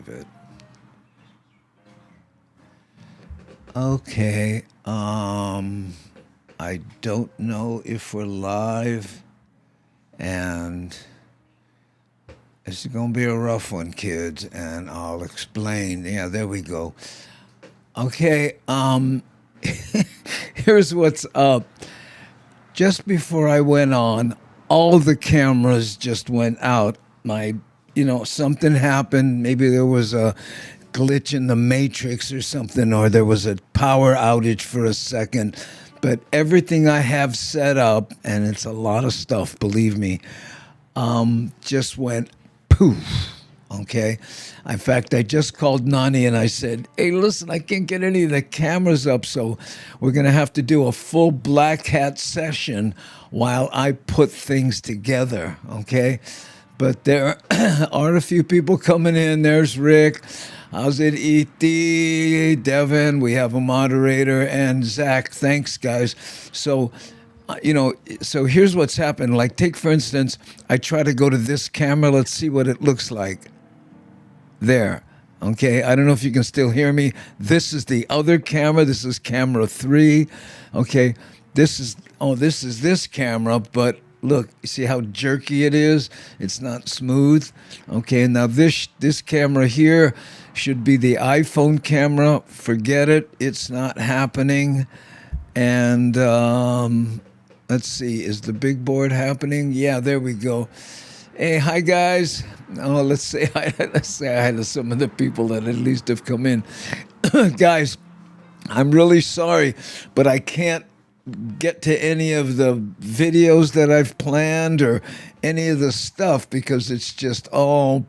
save it. Okay. I don't know if we're live, and it's going to be a rough one, kids, and I'll explain. Yeah, there we go. Okay, here's what's up. Just before I went on, all the cameras just went out. Something happened. Maybe there was a glitch in the matrix or something, or there was a power outage for a second. But everything I have set up, and it's a lot of stuff, believe me, just went poof. Okay. In fact, I just called Nani and I said, hey, listen, I can't get any of the cameras up, so we're going to have to do a full black hat session while I put things together. Okay. But there are a few people coming in. There's Rick. How's it, E.T., Devin? We have a moderator, and Zach. Thanks, guys. So, so here's what's happened. Like, take, for instance, I try to go to this camera. Let's see what it looks like. There. Okay, I don't know if you can still hear me. This is the other camera. This is camera 3. Okay, this is this camera, but look, you see how jerky it is? It's not smooth. Okay, now this camera here should be the iPhone camera. Forget it. It's not happening. And let's see, is the big board happening? Yeah, there we go. Hey, hi guys. Oh, let's say hi to some of the people that at least have come in. Guys, I'm really sorry, but I can't get to any of the videos that I've planned or any of the stuff because it's just all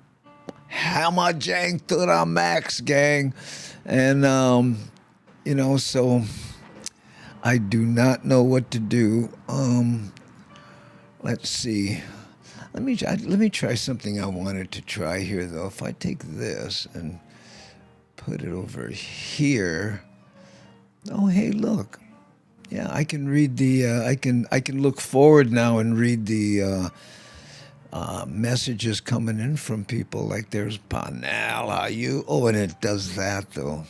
hammer jank to the max, gang. And, so I do not know what to do. Let's see. Let me try something I wanted to try here, though. If I take this and put it over here. Oh, hey, look. Yeah, I can read the. I can look forward now and read the messages coming in from people. Like there's Panel, how you? Oh, and it does that though.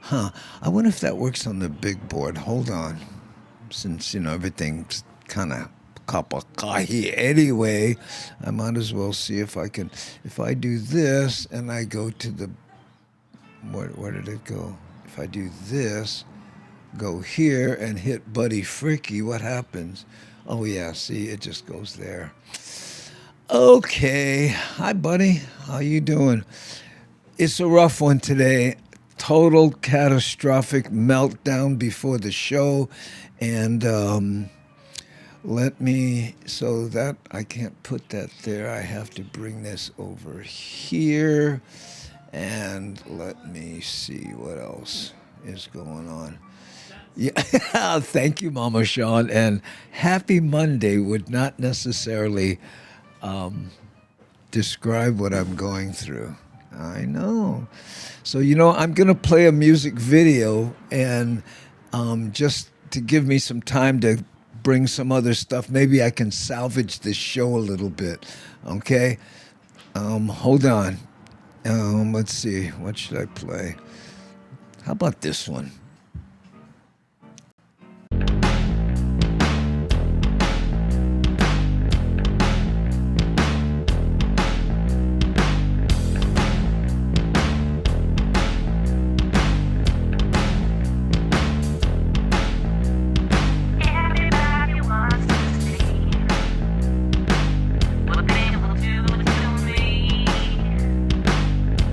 Huh? I wonder if that works on the big board. Hold on, since everything's kind of kapakahi anyway, I might as well see if I can. If I do this and I go to the. Where did it go? If I do this. Go here and hit Buddy Fricky, what happens? Oh yeah, see, it just goes there. Okay, hi buddy, how you doing? It's a rough one today. Total catastrophic meltdown before the show, and so that I can't put that there. I have to bring this over here, and let me see what else is going on. Yeah, thank you, Mama Sean. And happy Monday would not necessarily describe what I'm going through. I know. So, I'm going to play a music video and just to give me some time to bring some other stuff. Maybe I can salvage this show a little bit. Okay? Hold on. Let's see. What should I play? How about this one?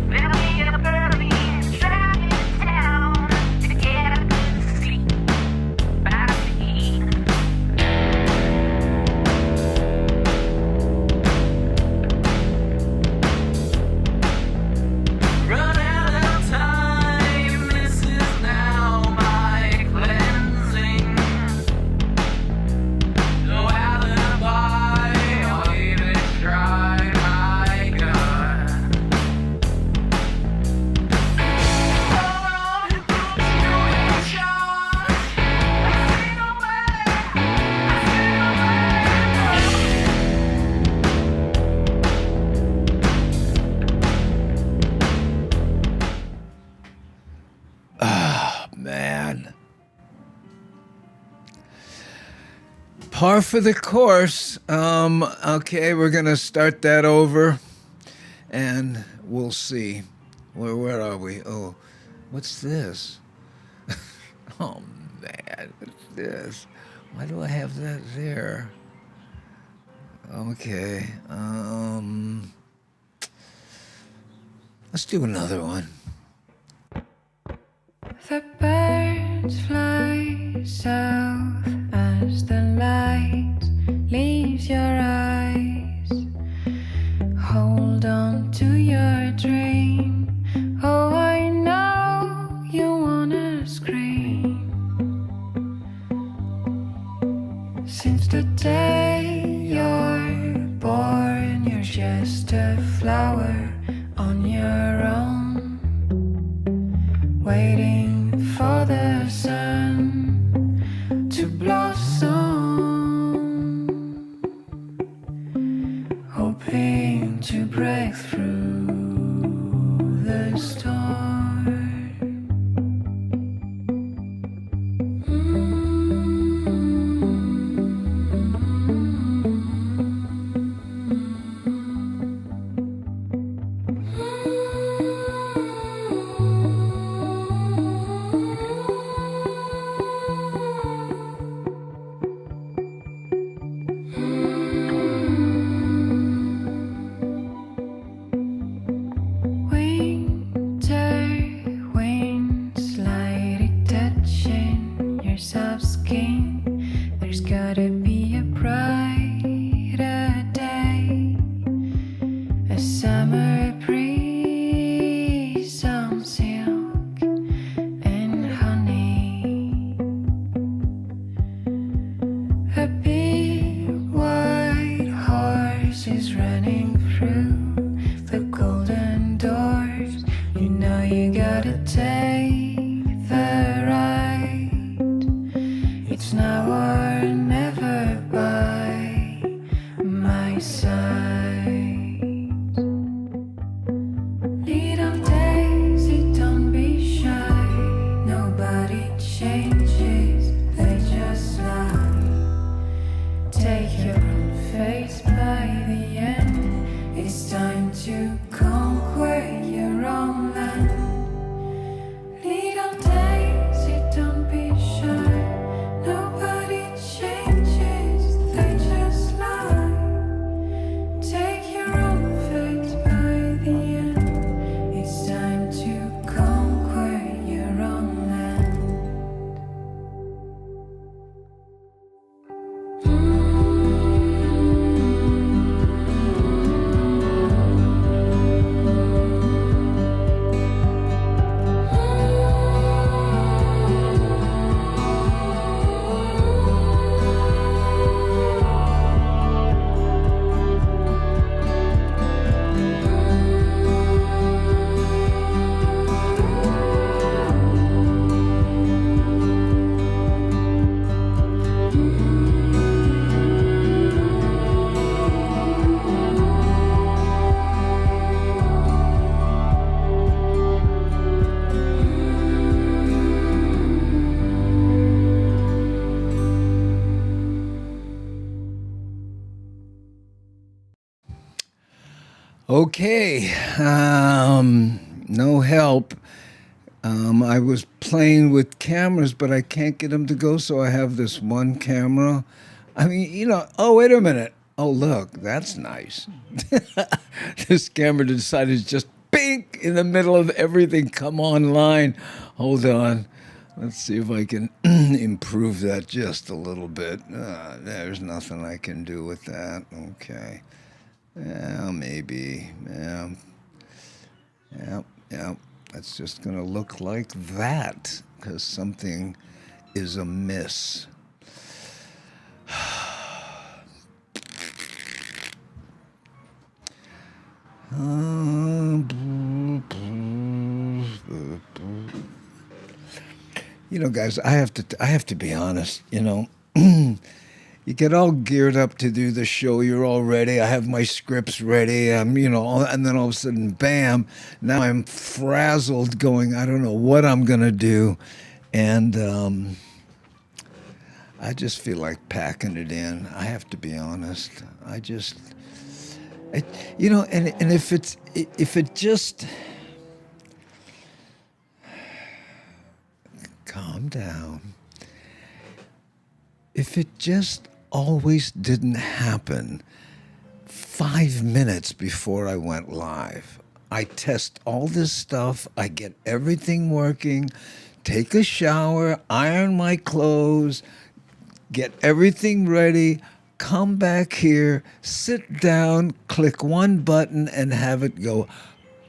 Well, we get up early and drive it down. par for the course. Okay, we're gonna start that over, and we'll see. Where are we? Oh, what's this? Oh man, what's this? Why do I have that there? Okay. Let's do another one. The birds fly south as the light leaves your eyes. Hold on to your dream. Oh, I know you wanna scream. Since the day you're born, you're just a flower on your own, waiting for the sun to blossom, hoping to break through the storm. Okay, no help. I was playing with cameras, but I can't get them to go, so I have this one camera. I mean, oh, wait a minute. Oh, look, that's nice. This camera decided to just bink in the middle of everything come online. Hold on. Let's see if I can improve that just a little bit. There's nothing I can do with that. Okay. Yeah, maybe. Yeah. That's just going to look like that because something is amiss. Guys, I have to be honest. You get all geared up to do the show. You're all ready. I have my scripts ready. And then all of a sudden, bam! Now I'm frazzled, going, I don't know what I'm gonna do, and I just feel like packing it in. I have to be honest. I just, it, and if it just calm down. If it just always didn't happen 5 minutes before I went live, I test all this stuff, I get everything working, take a shower, iron my clothes, get everything ready, come back here, sit down, click one button, and have it go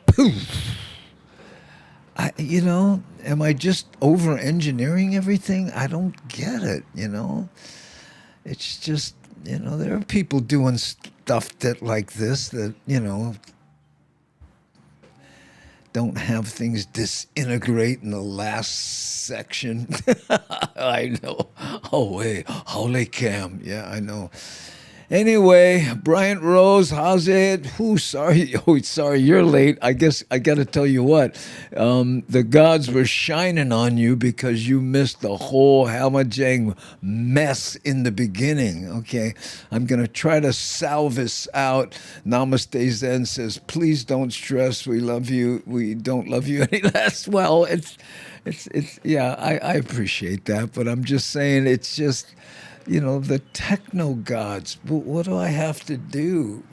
poof. Am I just over engineering everything? I don't get it, It's just, there are people doing stuff that like this that, don't have things disintegrate in the last section. I know. Oh, wait. Holy cam. Yeah, I know. Anyway, Bryant Rose, how's it? Sorry. Oh, sorry, you're late. I guess I got to tell you what. The gods were shining on you because you missed the whole Hamajang mess in the beginning. Okay, I'm going to try to salve this out. Namaste Zen says, please don't stress. We love you. We don't love you any less. Well, it's yeah, I appreciate that. But I'm just saying it's just, the techno gods. What do I have to do?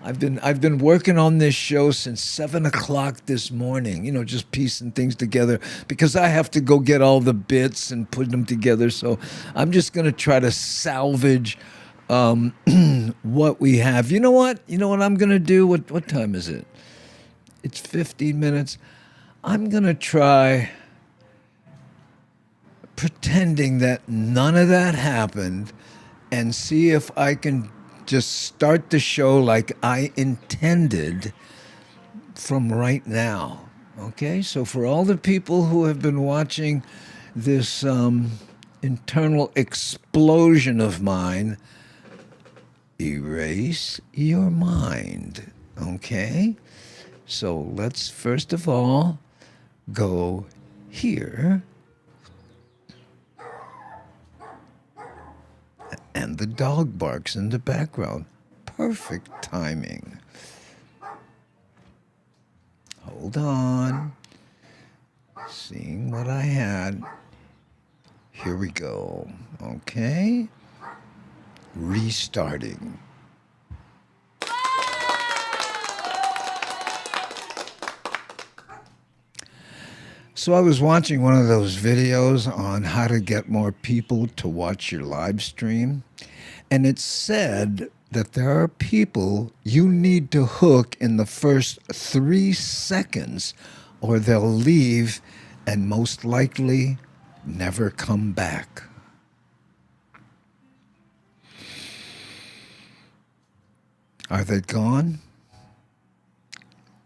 I've been working on this show since 7:00 this morning. Just piecing things together because I have to go get all the bits and put them together. So I'm just gonna try to salvage what we have. You know what? You know what I'm gonna do? What time is it? It's 15 minutes. I'm gonna try pretending that none of that happened and see if I can just start the show like I intended from right now. Okay? So for all the people who have been watching this internal explosion of mine, erase your mind. Okay? So let's first of all go here. And the dog barks in the background. Perfect timing. Hold on. Seeing what I had. Here we go. Okay. Restarting. So I was watching one of those videos on how to get more people to watch your live stream, and it said that there are people you need to hook in the first 3 seconds or they'll leave and most likely never come back. Are they gone?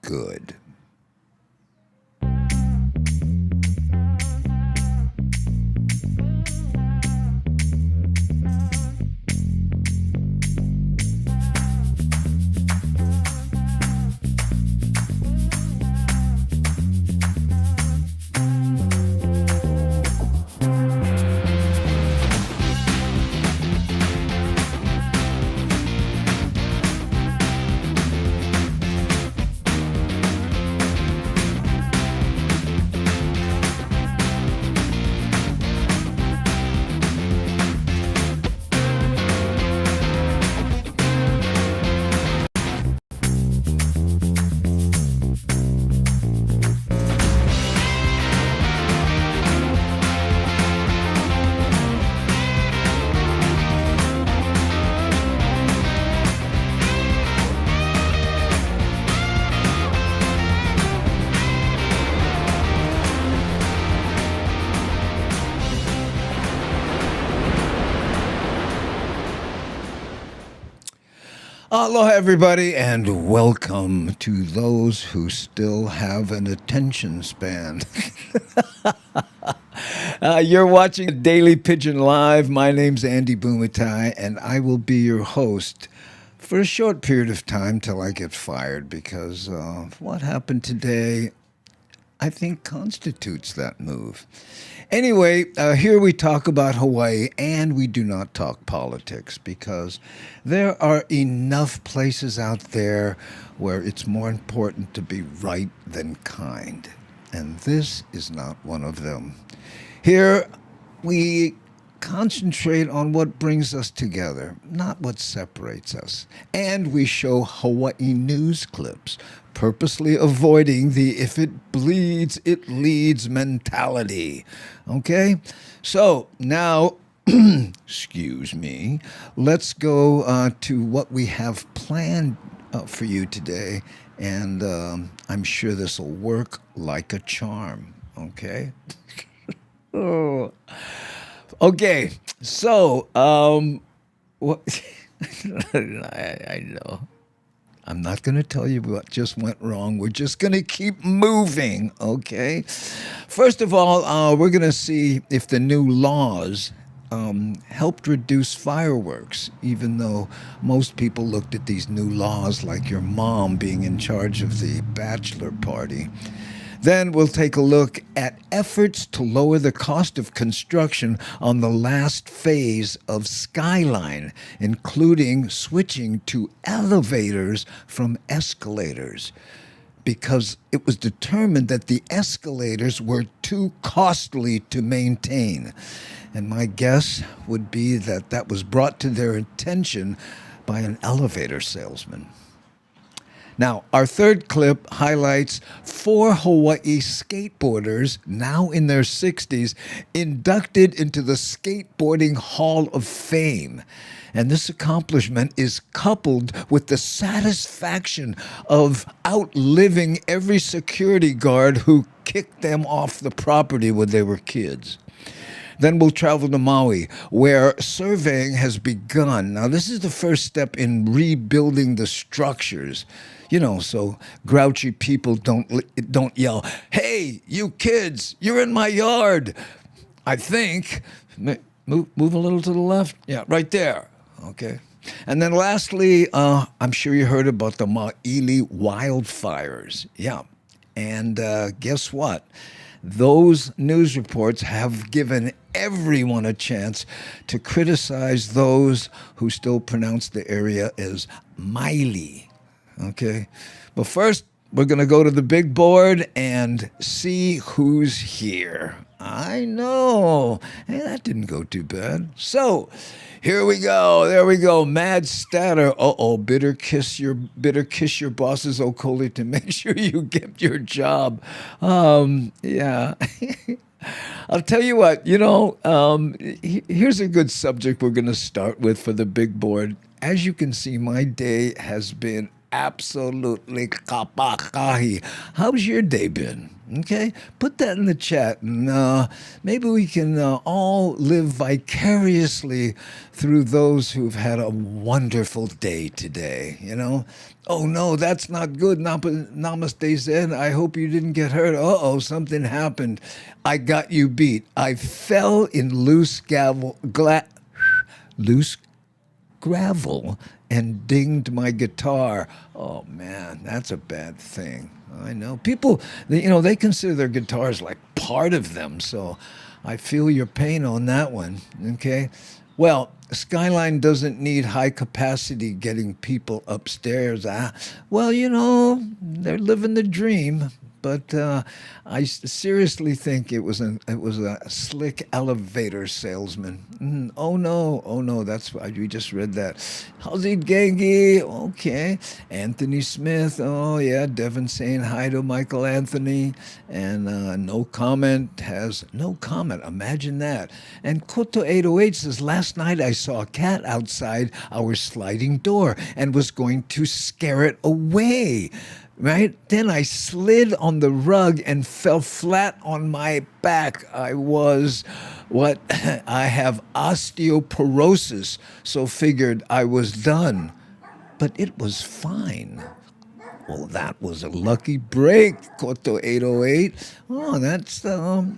Good. Aloha, everybody, and welcome to those who still have an attention span. You're watching Daily Pidgin Live. My name's Andy Bumatai, and I will be your host for a short period of time till I get fired because what happened today, I think constitutes that move. Anyway, here we talk about Hawaii and we do not talk politics because there are enough places out there where it's more important to be right than kind. And this is not one of them. Here we concentrate on what brings us together, not what separates us. And we show Hawaii news clips, purposely avoiding the if it bleeds, it leads mentality. Okay? So now, excuse me, let's go to what we have planned for you today. And I'm sure this will work like a charm. Okay? Oh. Okay, so what? I know. I'm not going to tell you what just went wrong. We're just going to keep moving, okay? First of all, we're going to see if the new laws helped reduce fireworks, even though most people looked at these new laws like your mom being in charge of the bachelor party. Then we'll take a look at efforts to lower the cost of construction on the last phase of Skyline, including switching to elevators from escalators, because it was determined that the escalators were too costly to maintain. And my guess would be that that was brought to their attention by an elevator salesman. Now, our third clip highlights 4 Hawaii skateboarders, now in their 60s, inducted into the Skateboarding Hall of Fame. And this accomplishment is coupled with the satisfaction of outliving every security guard who kicked them off the property when they were kids. Then we'll travel to Maui, where surveying has begun. Now, this is the first step in rebuilding the structures. You know, so grouchy people don't yell, "Hey, you kids, you're in my yard." I think. Move a little to the left. Yeah, right there. Okay. And then lastly, I'm sure you heard about the Maili wildfires. Yeah. And guess what? Those news reports have given everyone a chance to criticize those who still pronounce the area as Maili. Okay? But first, we're going to go to the big board and see who's here. I know. Hey, that didn't go too bad. So, here we go. There we go. Mad Statter. Better kiss your boss's Okoli to make sure you get your job. Yeah. I'll tell you what, here's a good subject we're going to start with for the big board. As you can see, my day has been absolutely kapakahi. How's your day been? Okay, put that in the chat, and maybe we can all live vicariously through those who've had a wonderful day today, you know? Oh, no, that's not good. Namaste Zen. I hope you didn't get hurt. Something happened. I got you beat. I fell in loose gravel and dinged my guitar. Oh, man, that's a bad thing. I know. People, they consider their guitars like part of them, so I feel your pain on that one, okay? Well, Skyline doesn't need high capacity getting people upstairs. Well, they're living the dream. But I seriously think it was a slick elevator salesman. Oh no, that's why we just read that. How's it, Gengi? Okay. Anthony Smith. Oh yeah, Devin saying hi to Michael Anthony, and no comment has no comment. Imagine that. And Koto 808 says, last night I saw a cat outside our sliding door and was going to scare it away. Right? Then I slid on the rug and fell flat on my back. I have osteoporosis, so figured I was done. But it was fine. Well, that was a lucky break, Koto 808. Oh, that's, well,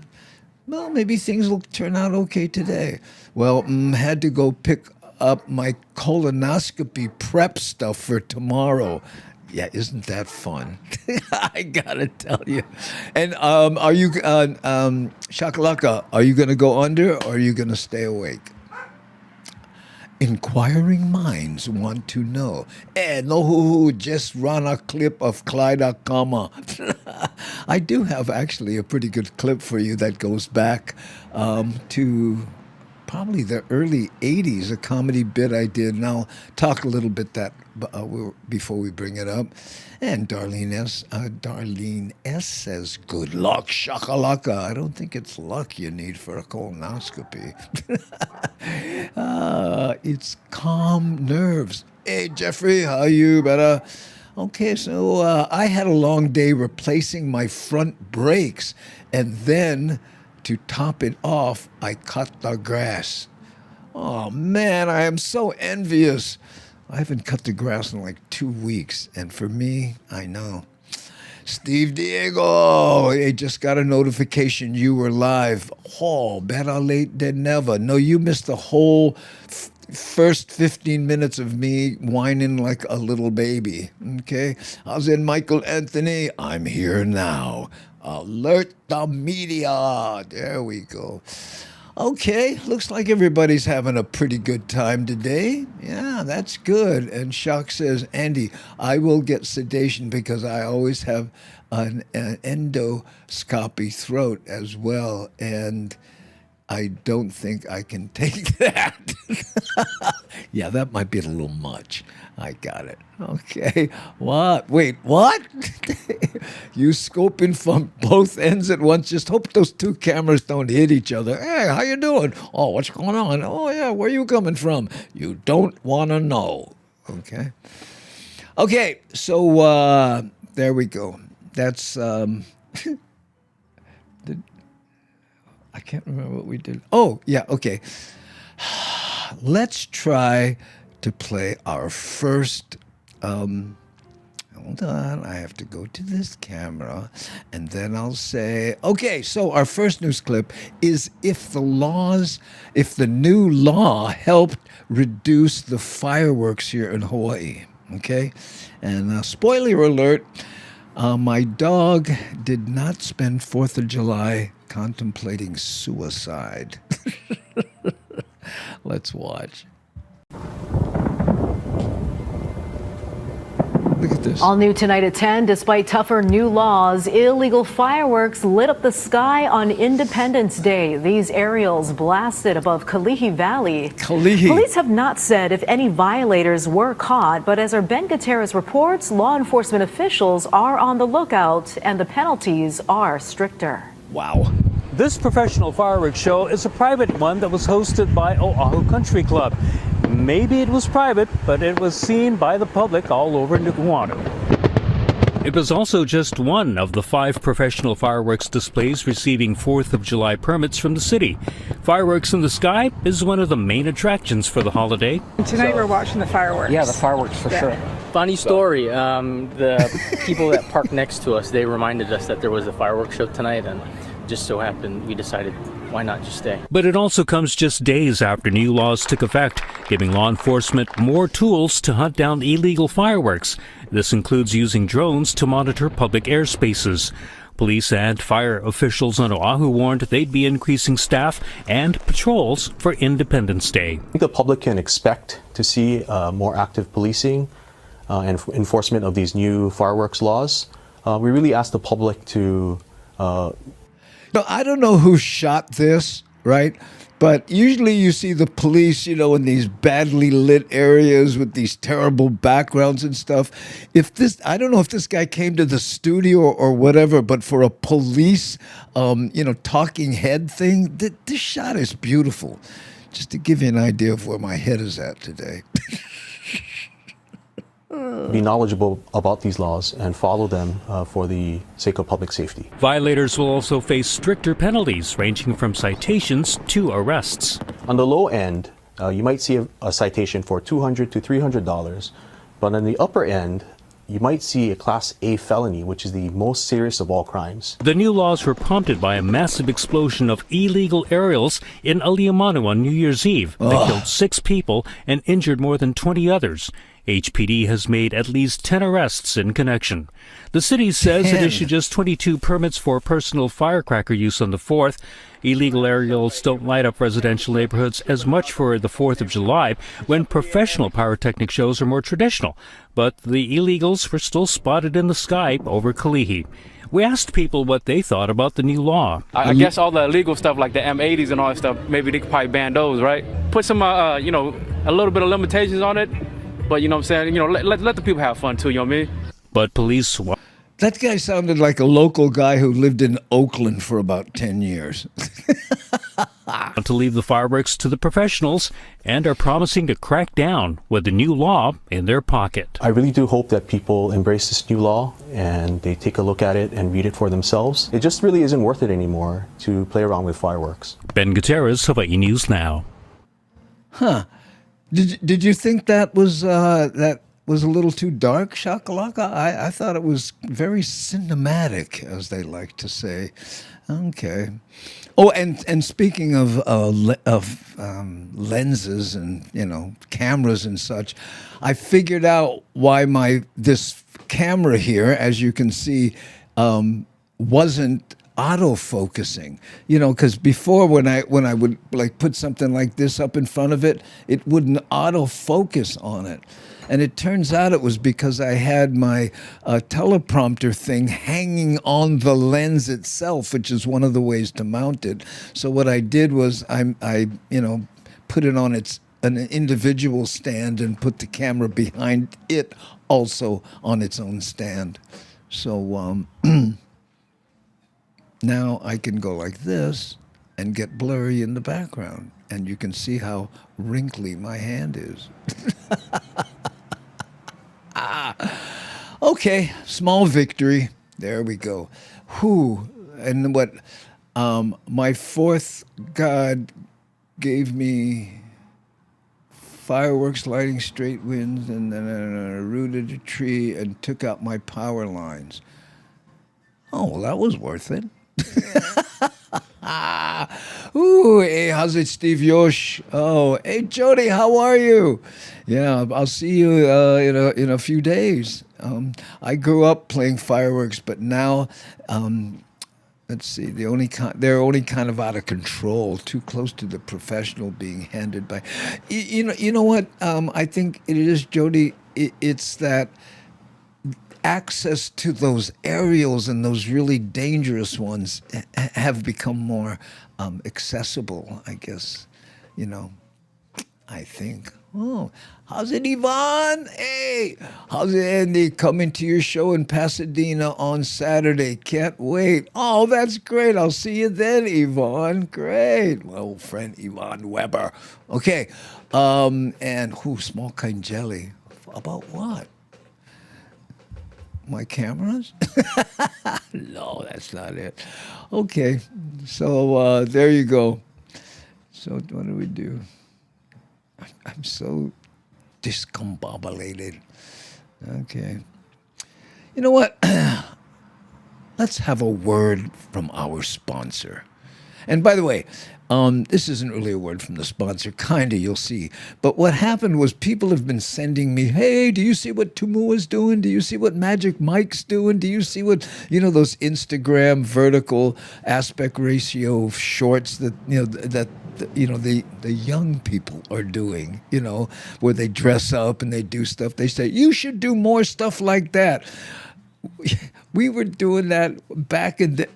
maybe things will turn out okay today. Well, had to go pick up my colonoscopy prep stuff for tomorrow. Yeah, isn't that fun? I gotta tell you. And are you, Shakalaka, are you gonna go under or are you gonna stay awake? Inquiring minds want to know. No, just run a clip of Clyde.com. I do have actually a pretty good clip for you that goes back to probably the early 80s, a comedy bit I did. And I'll talk a little bit that before we bring it up. And Darlene S says, good luck, shakalaka. I don't think it's luck you need for a colonoscopy. It's calm nerves. Hey, Jeffrey, how you? Better? Okay, so I had a long day replacing my front brakes, and then to top it off, I cut the grass. Oh, man, I am so envious. I haven't cut the grass in like 2 weeks, and for me, I know. Steve Diego, I just got a notification you were live. Oh, better late than never. No, you missed the whole first 15 minutes of me whining like a little baby, okay? How's it, Michael Anthony? I'm here now. Alert the media. There we go. Okay, looks like everybody's having a pretty good time today. Yeah, that's good. And Shock says, Andy, I will get sedation because I always have an endoscopy throat as well. And I don't think I can take that. Yeah, that might be a little much. I got it. Okay. What? Wait, what? You scoping from both ends at once? Just hope those two cameras don't hit each other. Hey, how you doing? Oh, what's going on? Oh, yeah, where you coming from? You don't want to know. Okay. Okay, so there we go. That's... I can't remember what we did. Oh, yeah, okay. Let's try to play our first, hold on, I have to go to this camera, and then I'll say, okay, so our first news clip is if the new law helped reduce the fireworks here in Hawaii, okay? And spoiler alert, my dog did not spend 4th of July contemplating suicide. Let's watch. Look at this. All new tonight at 10, despite tougher new laws, illegal fireworks lit up the sky on Independence Day. These aerials blasted above Kalihi Valley. Police have not said if any violators were caught, but as our Ben Gutierrez reports, law enforcement officials are on the lookout and the penalties are stricter. Wow. This professional fireworks show is a private one that was hosted by Oahu Country Club. Maybe it was private, but it was seen by the public all over Nuku'anu. It was also just one of the 5 professional fireworks displays receiving 4th of July permits from the city. Fireworks in the sky is one of the main attractions for the holiday. Tonight we're watching the fireworks. Yeah, the fireworks for sure. Funny story, the people that parked next to us, they reminded us that there was a fireworks show tonight, and just so happened we decided why not just stay. But it also comes just days after new laws took effect, giving law enforcement more tools to hunt down illegal fireworks. This includes using drones to monitor public airspaces. Police and fire officials on Oahu warned they'd be increasing staff and patrols for Independence Day. I think the public can expect to see more active policing and enforcement of these new fireworks laws. We really ask the public to No, I don't know who shot this, right? But usually you see the police, you know, in these badly lit areas with these terrible backgrounds and stuff. I don't know if this guy came to the studio or whatever, but for a police, talking head thing, this shot is beautiful. Just to give you an idea of where my head is at today. be knowledgeable about these laws and follow them for the sake of public safety. Violators will also face stricter penalties ranging from citations to arrests. On the low end, you might see a citation for $200 to $300, but on the upper end, you might see a Class A felony, which is the most serious of all crimes. The new laws were prompted by a massive explosion of illegal aerials in Aliamanu on New Year's Eve that killed 6 people and injured more than 20 others. HPD has made at least 10 arrests in connection. The city says it 10. issued just 22 permits for personal firecracker use on the 4th. Illegal aerials don't light up residential neighborhoods as much for the 4th of July, when professional pyrotechnic shows are more traditional. But the illegals were still spotted in the sky over Kalihi. We asked people what they thought about the new law. I guess all the illegal stuff like the M80s and all that stuff, maybe they could probably ban those, right? Put some, a little bit of limitations on it. But, you know what I'm saying, let the people have fun too, you know what I mean? But police That guy sounded like a local guy who lived in Oakland for about 10 years. want to leave the fireworks to the professionals and are promising to crack down with the new law in their pocket. I really do hope that people embrace this new law and they take a look at it and read it for themselves. It just really isn't worth it anymore to play around with fireworks. Ben Gutierrez, Hawaii News Now. Huh. Did you think that was a little too dark, Shakalaka? I thought it was very cinematic, as they like to say. Okay. Oh, and speaking of lenses and cameras and such, I figured out why this camera here, as you can see, wasn't auto-focusing, because before when I would like put something like this up in front of it, it wouldn't auto-focus on it. And it turns out it was because I had my teleprompter thing hanging on the lens itself, which is one of the ways to mount it. So what I did was I put it on an individual stand and put the camera behind it also on its own stand. So now I can go like this and get blurry in the background. And you can see how wrinkly my hand is. Okay, small victory. There we go. Whew. And what my fourth god gave me fireworks lighting straight winds, and then I rooted a tree and took out my power lines. Oh, well, that was worth it. Ooh, hey, how's it, Steve Yosh? Oh, hey, Jody, how are you? Yeah, I'll see you in a few days. I grew up playing fireworks, but now, let's see, they're only kind of out of control, too close to the professional being handed by. You know what? I think it is, Jody. It's that access to those aerials and those really dangerous ones have become more accessible, I guess, I think. Oh, how's it, Yvonne? Hey, how's it, Andy? Coming to your show in Pasadena on Saturday. Can't wait. Oh, that's great. I'll see you then, Yvonne. Great. My old friend, Yvonne Weber. Okay. And small kind jelly. About what? My cameras? No, that's not it. Okay, so there you go. So what do we do? I'm so discombobulated. Okay. You know what? Let's have a word from our sponsor. And by the way, this isn't really a word from the sponsor, kinda, you'll see. But what happened was people have been sending me, hey, do you see what Tumua's doing? Do you see what Magic Mike's doing? Do you see what, those Instagram vertical aspect ratio shorts that, the young people are doing, where they dress up and they do stuff. They say, you should do more stuff like that. We were doing that back from the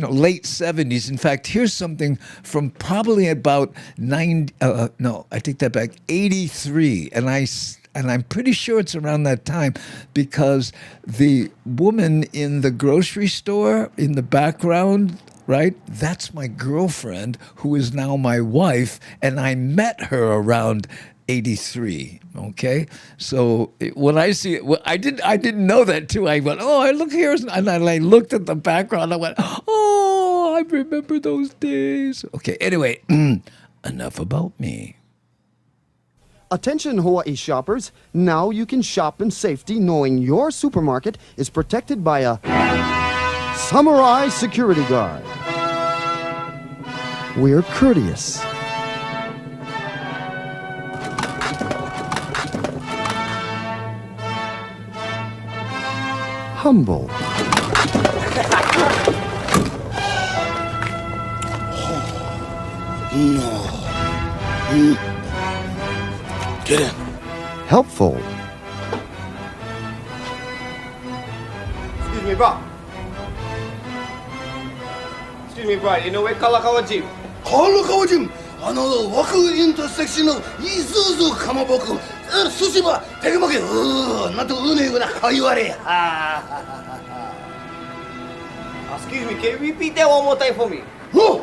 late 70s. In fact, here's something from probably about 83, and I'm pretty sure it's around that time, because the woman in the grocery store in the background, right? That's my girlfriend, who is now my wife, and I met her around 83. Okay, so when I see it, I didn't know that too. I went, oh, I look here, and I looked at the background. I went, oh, I remember those days. Okay, anyway, enough about me. Attention Hawaii shoppers, now you can shop in safety knowing your supermarket is protected by a samurai security guard. We're courteous. humble. Get in. Helpful. Excuse me, bro. Excuse me, bro. You know where Kalakawa Gym? Kalakawa Gym. ワクインターセクションのイズーズかまぼこ。寿司ば手がまけ。なんとうねうな言われ。Excuse me, can you repeat that one more time for me? Oh!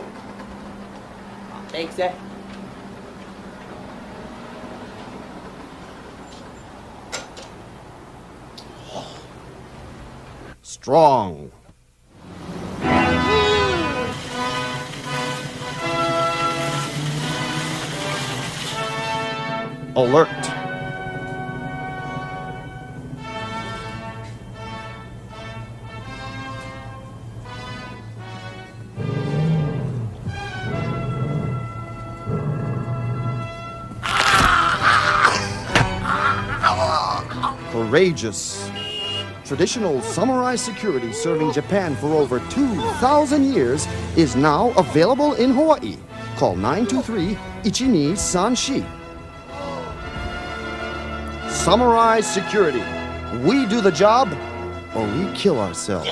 Thanks, sir. Strong. Alert. Courageous. Traditional samurai security serving Japan for over 2,000 years is now available in Hawaii. Call 923-1232. Samurai security. We do the job or we kill ourselves.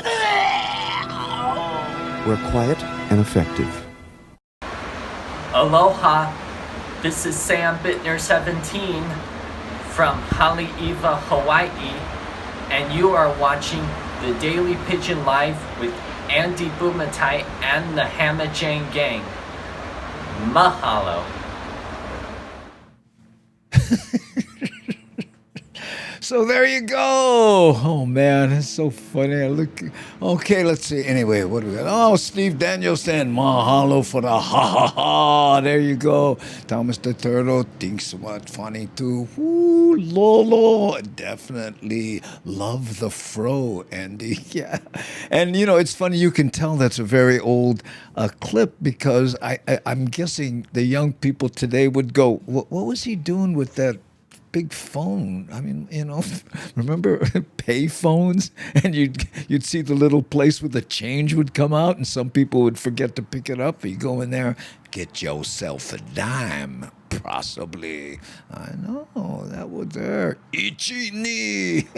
We're quiet and effective. Aloha, this is Sam Bittner 17 from Haleiwa, Hawaii, and you are watching the Daily Pidgin Live with Andy Bumatai and the Hamajang Gang. Mahalo. So there you go. Oh man, it's so funny. I look. Okay, let's see. Anyway, what do we got? Oh, Steve Danielson. Mahalo for the ha ha ha. There you go. Thomas the Turtle thinks what funny too. Woo, Lolo. Definitely love the fro, Andy. Yeah. And you know, it's funny. You can tell that's a very old clip because I'm guessing the young people today would go, what was he doing with that big phone? I mean, you know, remember pay phones? And you'd see the little place where the change would come out, and some people would forget to pick it up. You go in there, get yourself a dime, possibly. I know, that was there. Ichi ni.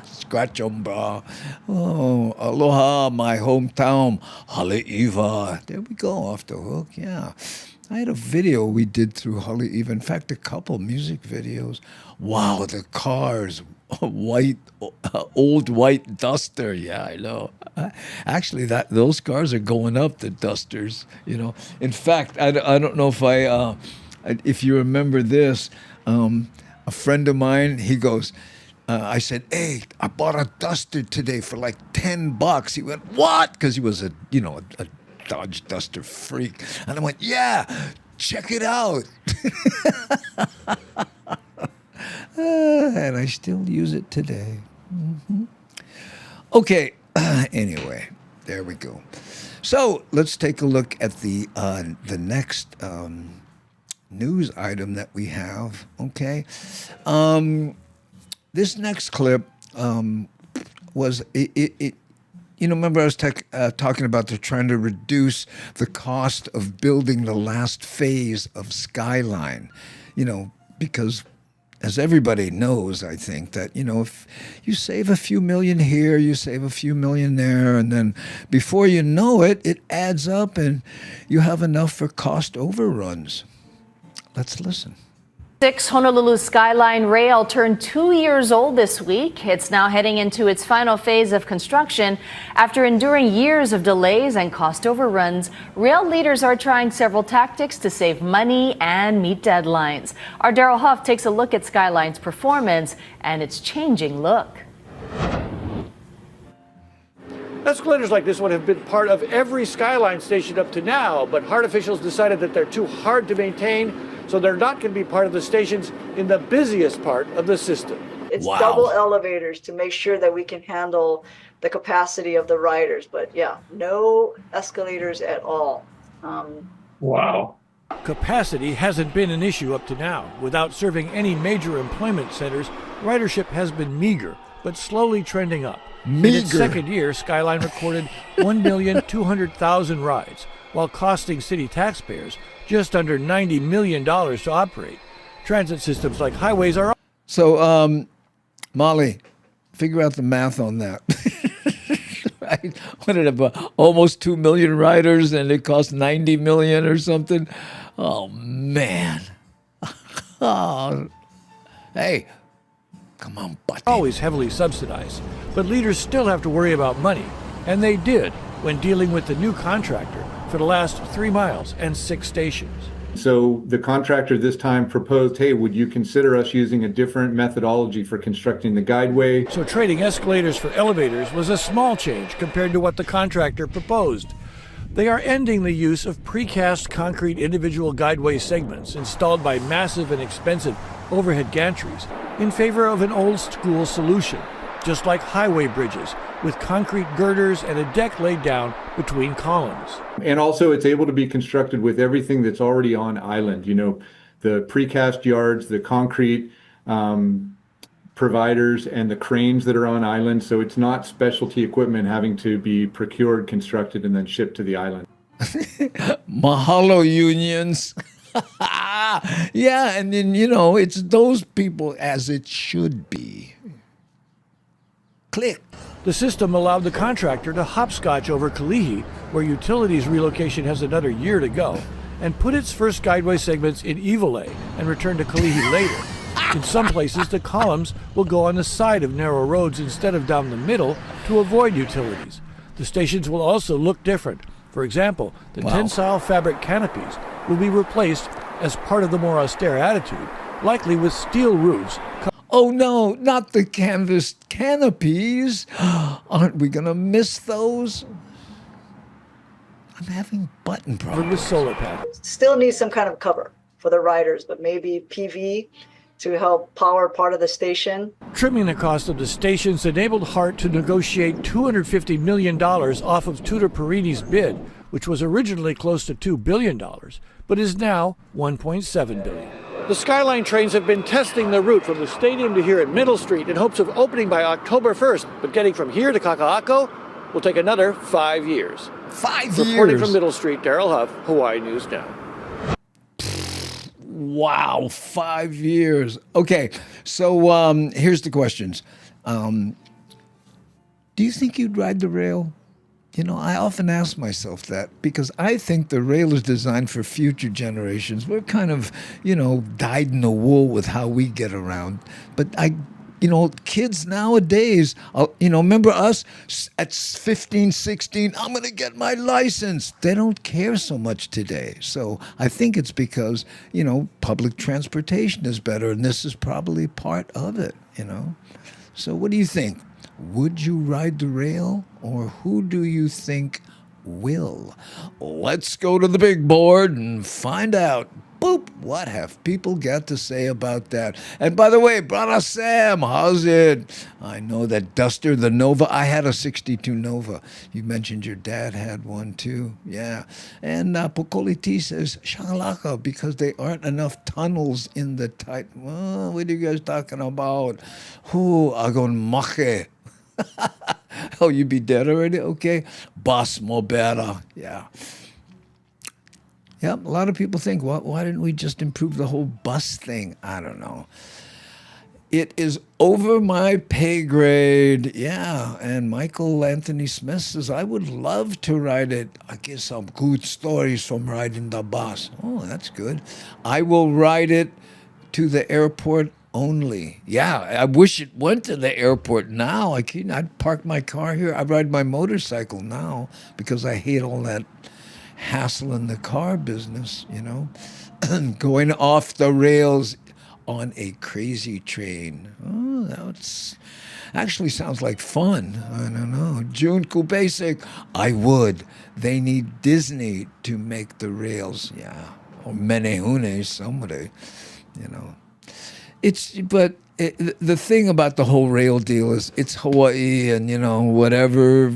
Scratch 'em, bro. Oh, aloha, my hometown, Haleiwa. There we go, off the hook, yeah. I had a video we did through Haleiwa. In fact, a couple music videos. Wow, the cars, white, old white Duster. Yeah, I know. Actually, those cars are going up. The Dusters, you know. In fact, I don't know if you remember this. A friend of mine, he goes. I said, "Hey, I bought a Duster today for like $10." He went, "What?" Because he was a Dodge Duster freak. And I went, "Yeah, check it out." And I still use it today. Mm-hmm. Okay, anyway, there we go. So let's take a look at the next news item that we have, okay? This next clip was, you know, remember I was talking about they're trying to reduce the cost of building the last phase of Skyline, you know, because as everybody knows, I think, that, you know, if you save a few million here, you save a few million there, and then before you know it, it adds up and you have enough for cost overruns. Let's listen. 6 Honolulu Skyline Rail turned 2 years old this week. It's now heading into its final phase of construction. After enduring years of delays and cost overruns, rail leaders are trying several tactics to save money and meet deadlines. Our Daryl Huff takes a look at Skyline's performance and its changing look. Escalators like this one have been part of every Skyline station up to now, but HART officials decided that they're too hard to maintain, so they're not going to be part of the stations in the busiest part of the system. It's double elevators to make sure that we can handle the capacity of the riders. But yeah, no escalators at all. Wow. Capacity hasn't been an issue up to now. Without serving any major employment centers, ridership has been meager. but slowly trending up. In its second year, Skyline recorded 1,200,000 rides, while costing city taxpayers just under $90 million to operate. Transit systems like highways are... So, Molly, figure out the math on that. Right? What did it, almost 2 million riders, and it cost 90 million or something? Oh, man. Oh. Hey, come on, buddy. Always heavily subsidized, but leaders still have to worry about money, and they did when dealing with the new contractor for the last 3 miles and 6 stations. So the contractor this time proposed, hey, would you consider us using a different methodology for constructing the guideway? So trading escalators for elevators was a small change compared to what the contractor proposed. They are ending the use of precast concrete individual guideway segments installed by massive and expensive overhead gantries in favor of an old school solution, just like highway bridges, with concrete girders and a deck laid down between columns. And also it's able to be constructed with everything that's already on island, you know, the precast yards, the concrete providers, and the cranes that are on island. So it's not specialty equipment having to be procured, constructed, and then shipped to the island. Mahalo unions. Yeah, and then, you know, it's those people as it should be. Click. The system allowed the contractor to hopscotch over Kalihi, where utilities relocation has another year to go, and put its first guideway segments in Ivalai and return to Kalihi later. In some places, the columns will go on the side of narrow roads instead of down the middle to avoid utilities. The stations will also look different. For example, the tensile fabric canopies will be replaced as part of the more austere attitude, likely with steel roofs. Oh no, not the canvas canopies. Aren't we going to miss those? I'm having button problems. With solar panels. Still need some kind of cover for the riders, but maybe PV to help power part of the station. Trimming the cost of the stations enabled Hart to negotiate $250 million off of Tudor Perini's bid, which was originally close to $2 billion, but is now $1.7 billion. The Skyline trains have been testing the route from the stadium to here at Middle Street in hopes of opening by October 1st, but getting from here to Kaka'ako will take another 5 years. 5 years? Reporting from Middle Street, Daryl Huff, Hawaii News Now. Wow, 5 years. Okay, so here's the questions. Do you think you'd ride the rail? You know, I often ask myself that because I think the rail is designed for future generations. We're kind of, you know, dyed in the wool with how we get around. But you know, kids nowadays, you know, remember us at 15, 16, I'm going to get my license. They don't care so much today. So I think it's because, you know, public transportation is better, and this is probably part of it, you know. So what do you think? Would you ride the rail, or who do you think will? Let's go to the big board and find out. Boop! What have people got to say about that? And by the way, brother Sam, how's it? I know that Duster, the Nova. I had a 62 Nova. You mentioned your dad had one too. Yeah. And Pokoliti says, Shangalaka, because there aren't enough tunnels in the tight. Well, what are you guys talking about? Who? Agon Mache. Oh, you be dead already? Okay. Bus more better. Yeah. Yep, a lot of people think, well, why didn't we just improve the whole bus thing? I don't know. It is over my pay grade. Yeah, and Michael Anthony Smith says, I would love to ride it. I get some good stories from riding the bus. Oh, that's good. I will ride it to the airport only. Yeah, I wish it went to the airport now. I'd park my car here. I ride my motorcycle now because I hate all that hassle in the car business, you know. Going off the rails on a crazy train. Oh, that's actually sounds like fun. I don't know. June Kubasic, I would. They need Disney to make the rails. Yeah. Or Menehune, somebody, you know. The thing about the whole rail deal is it's Hawaii, and, you know, whatever,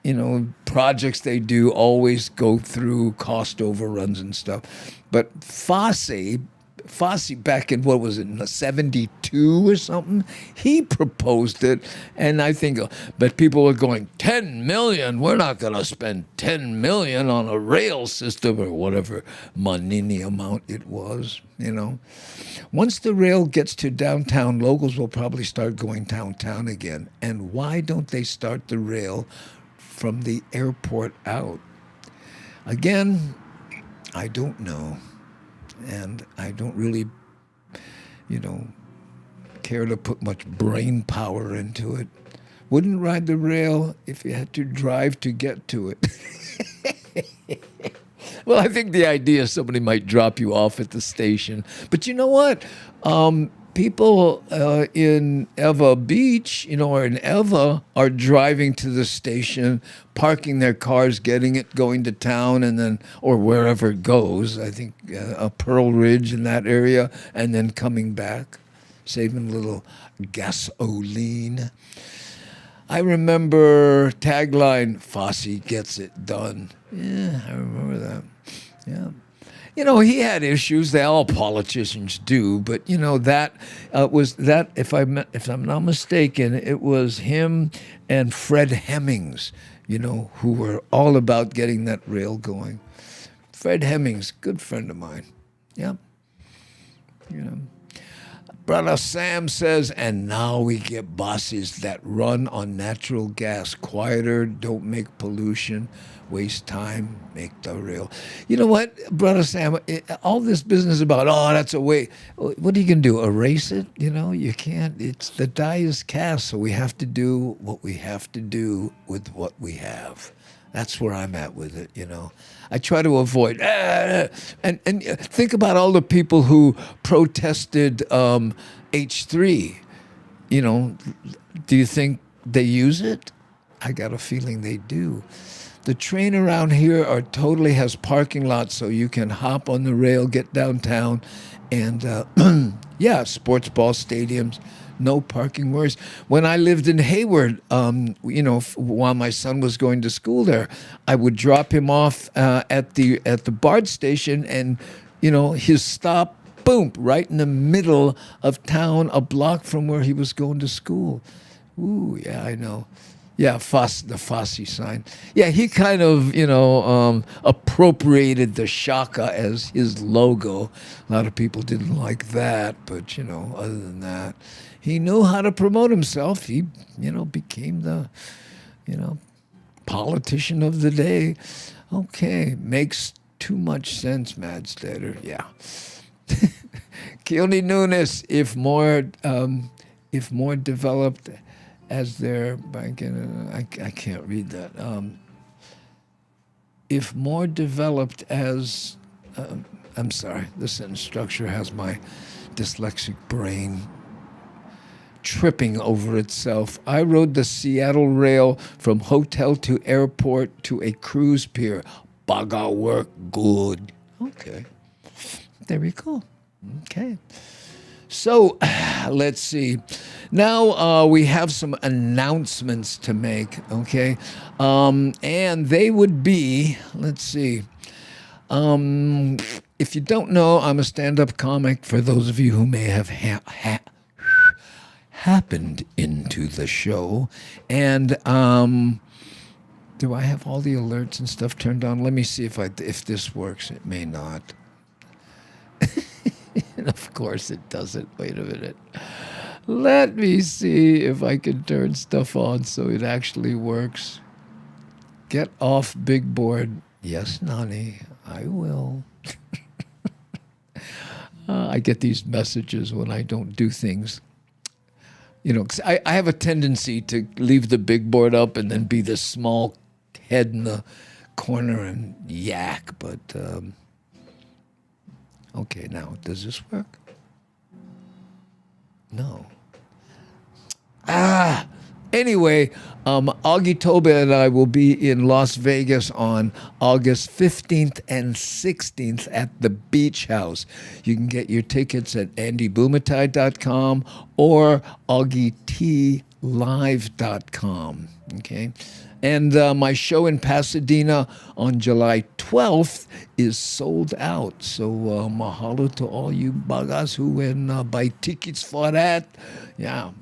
you know, projects they do always go through cost overruns and stuff. But FASE, Fosse back in, what was it, 72 or something? He proposed it, and I think, but people were going, 10 million? We're not going to spend 10 million on a rail system or whatever manini amount it was, you know. Once the rail gets to downtown, locals will probably start going downtown again. And why don't they start the rail from the airport out? Again, I don't know. And I don't really, you know, care to put much brain power into it. Wouldn't ride the rail if you had to drive to get to it. Well, I think the idea is somebody might drop you off at the station. But you know what? People in Eva Beach, you know, or in Eva, are driving to the station, parking their cars, getting it, going to town, and then, or wherever it goes. I think Pearl Ridge in that area, and then coming back, saving a little gasoline. I remember tagline, Fosse gets it done. Yeah, I remember that. Yeah. You know, he had issues. All politicians do, but you know that was that. If I'm not mistaken, it was him and Fred Hemmings. You know, who were all about getting that rail going. Fred Hemmings, good friend of mine. Yeah. You know, Brother Sam says, and now we get buses that run on natural gas. Quieter, don't make pollution, waste time, make the rail. You know what, Brother Sam, all this business about, oh, that's a way. What are you going to do, erase it? You know, you can't. It's the die is cast, so we have to do what we have to do with what we have. That's where I'm at with it, you know. I try to avoid, and think about all the people who protested H3. You know, do you think they use it? I got a feeling they do. The train around here totally has parking lots, so you can hop on the rail, get downtown, and yeah, sports ball stadiums. No parking worries. When I lived in Hayward, you know, while my son was going to school there, I would drop him off at the BART station, and you know, his stop, boom, right in the middle of town, a block from where he was going to school. Ooh, yeah, I know. Yeah, the Fosse sign. Yeah, he kind of, you know, appropriated the shaka as his logo. A lot of people didn't like that, but, you know, other than that, he knew how to promote himself. He, you know, became the, you know, politician of the day. Okay, makes too much sense, Madstetter. Yeah. Keone Nunes, if more developed as their banking, I can't read that. If more developed as, I'm sorry, the sentence structure has my dyslexic brain tripping over itself. I rode the Seattle rail from hotel to airport to a cruise pier. Baga work good. Okay. There we go. Okay. So, let's see. Now we have some announcements to make, okay? And they would be, let's see. If you don't know, I'm a stand-up comic, for those of you who may have happened into the show. And do I have all the alerts and stuff turned on? Let me see if this works. It may not. And of course it doesn't. Wait a minute. Let me see if I can turn stuff on so it actually works. Get off big board. Yes, Nani, I will. I get these messages when I don't do things. You know, 'cause I have a tendency to leave the big board up and then be this small head in the corner and yak, but okay, now, does this work? No. Anyway, Augie Toba and I will be in Las Vegas on August 15th and 16th at the Beach House. You can get your tickets at andybumatai.com or augietlive.com. Okay? And my show in Pasadena on July 12th is sold out. So mahalo to all you bagas who went buy tickets for that. Yeah,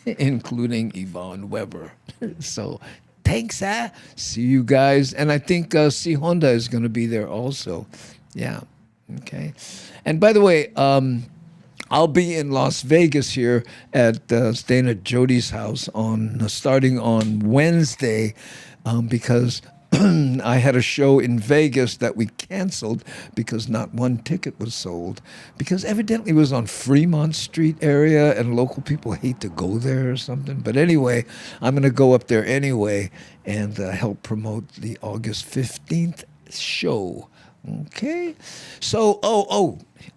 including Yvonne Weber. So thanks, see you guys. And I think C. Honda is going to be there also. Yeah, okay. And by the way, I'll be in Las Vegas here at staying at Jody's house starting on Wednesday because I had a show in Vegas that we canceled because not one ticket was sold because evidently it was on Fremont Street area and local people hate to go there or something. But anyway, I'm going to go up there anyway and help promote the August 15th show. Okay, so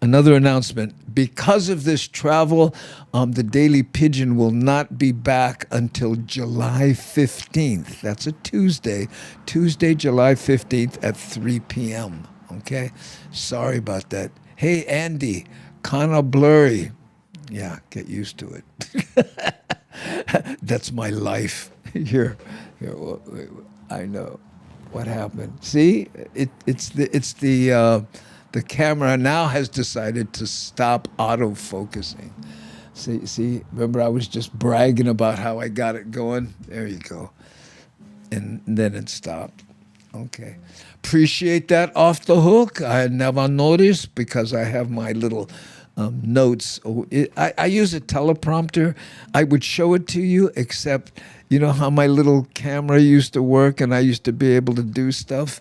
another announcement. Because of this travel, the Daily Pidgin will not be back until July 15th. That's a Tuesday, July 15th at 3 p.m. Okay, sorry about that. Hey, Andy, kind of blurry. Yeah, get used to it. That's my life. Here, I know. What happened? See, it's the camera now has decided to stop autofocusing. See, remember I was just bragging about how I got it going? There you go. And then it stopped. Okay. Appreciate that off the hook. I never noticed because I have my little notes. I use a teleprompter. I would show it to you, except you know how my little camera used to work and I used to be able to do stuff?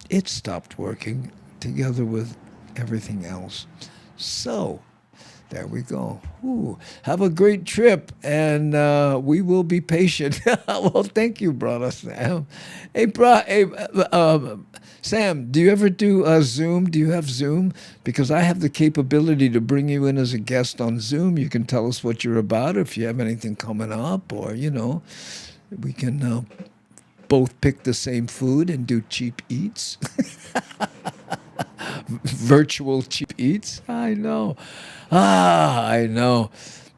It stopped working together with everything else. So, there we go. Ooh, have a great trip, and we will be patient. Well, thank you, brother Sam. Hey, Sam, do you ever do Zoom? Do you have Zoom? Because I have the capability to bring you in as a guest on Zoom. You can tell us what you're about, if you have anything coming up, or, you know, we can both pick the same food and do cheap eats. Virtual cheap eats. I know. I know.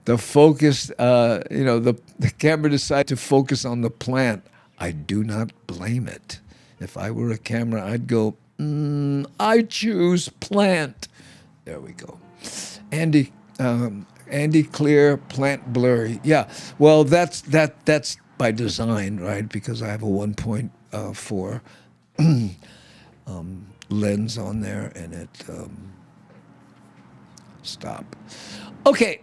The focus, the camera decided to focus on the plant. I do not blame it. If I were a camera, I'd go, I choose plant. There we go. Andy clear, plant blurry. Yeah, well, that's by design, right? Because I have a 1.4 lens on there, and it stop. Okay,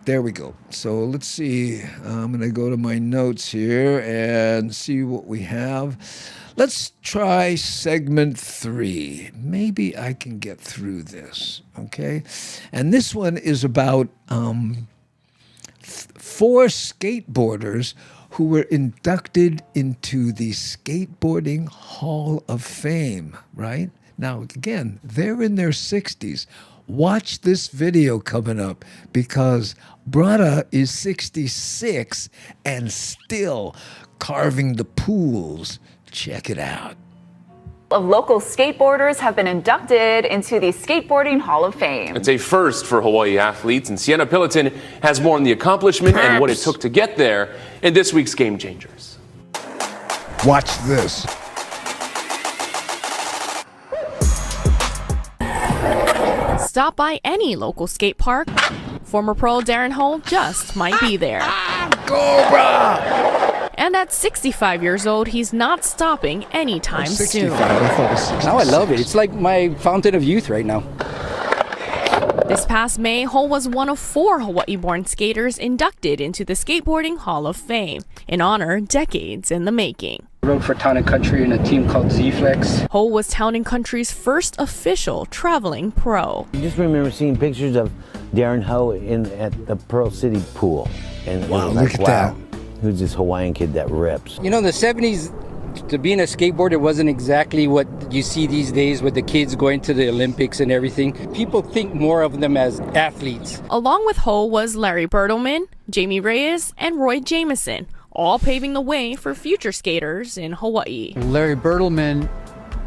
there we go. So let's see. I'm going to go to my notes here and see what we have. Let's try segment 3. Maybe I can get through this, okay? And this one is about 4 skateboarders who were inducted into the Skateboarding Hall of Fame, right? Now, again, they're in their 60s. Watch this video coming up because Brada is 66 and still carving the pools. Check it out. Of local skateboarders have been inducted into the Skateboarding Hall of Fame. It's a first for Hawaii athletes, and Sienna Pilliton has more on the accomplishment and what it took to get there in this week's Game Changers. Watch this. Stop by any local skate park. Former pro Darren Hull just might be there. Cobra! And at 65 years old, he's not stopping anytime soon. Now I love it. It's like my fountain of youth right now. This past May, Hull was one of 4 Hawaii-born skaters inducted into the Skateboarding Hall of Fame, an honor decades in the making. I rode for Town & Country in a team called Z-Flex. Hull was Town & Country's first official traveling pro. I just remember seeing pictures of Darren Hull at the Pearl City pool. And wow, it was look at that. Who's this Hawaiian kid that rips? You know, in the 70s, to being a skateboarder wasn't exactly what you see these days with the kids going to the Olympics and everything. People think more of them as athletes. Along with Hull was Larry Bertelman, Jamie Reyes, and Roy Jamison, all paving the way for future skaters in Hawaii. Larry Bertelman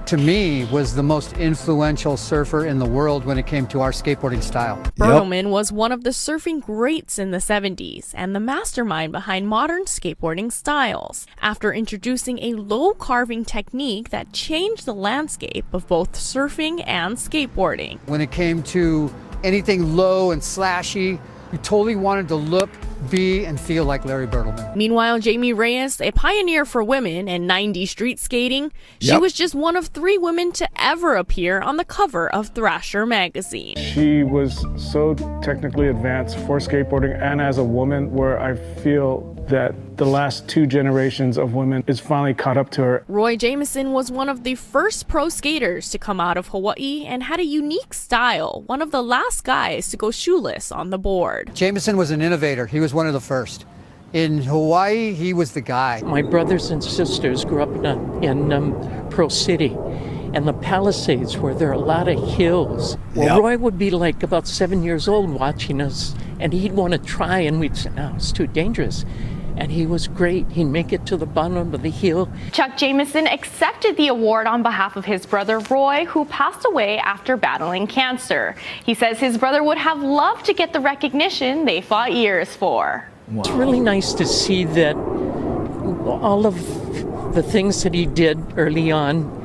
to me, was the most influential surfer in the world when it came to our skateboarding style. Bertelmann was one of the surfing greats in the 70s and the mastermind behind modern skateboarding styles. After introducing a low carving technique that changed the landscape of both surfing and skateboarding. When it came to anything low and slashy, you totally wanted to look, be, and feel like Larry Bertelmann. Meanwhile, Jamie Reyes, a pioneer for women in 90s street skating, she was just one of 3 women to ever appear on the cover of Thrasher magazine. She was so technically advanced for skateboarding and as a woman, where I feel that the last 2 generations of women is finally caught up to her. Roy Jamison was one of the first pro skaters to come out of Hawaii and had a unique style, one of the last guys to go shoeless on the board. Jamison was an innovator. He was one of the first. In Hawaii, he was the guy. My brothers and sisters grew up in Pearl City and the Palisades, where there are a lot of hills. Well, Roy would be like about 7 years old watching us, and he'd want to try, and we'd say, no, it's too dangerous. And he was great. He'd make it to the bottom of the hill. Chuck Jamison accepted the award on behalf of his brother Roy, who passed away after battling cancer. He says his brother would have loved to get the recognition they fought years for. Wow. It's really nice to see that all of the things that he did early on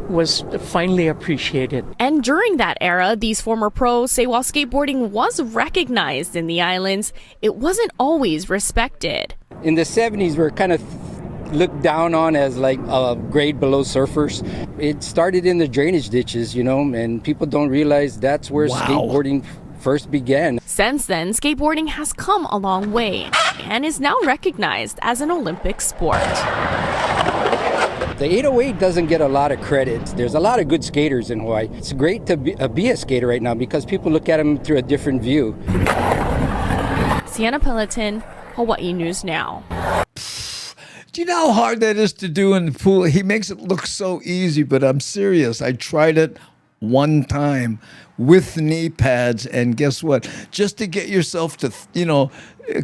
was finally appreciated. And during that era, these former pros say while skateboarding was recognized in the islands, it wasn't always respected. In the 70s, we're kind of looked down on as like a grade below surfers. It started in the drainage ditches, you know, and people don't realize that's where skateboarding first began. Since then, skateboarding has come a long way and is now recognized as an Olympic sport. The 808 doesn't get a lot of credit. There's a lot of good skaters in Hawaii. It's great to be a skater right now because people look at them through a different view. Sienna Peloton, Hawaii News Now. Do you know how hard that is to do in the pool? He makes it look so easy, but I'm serious. I tried it one time with knee pads, and guess what? Just to get yourself to,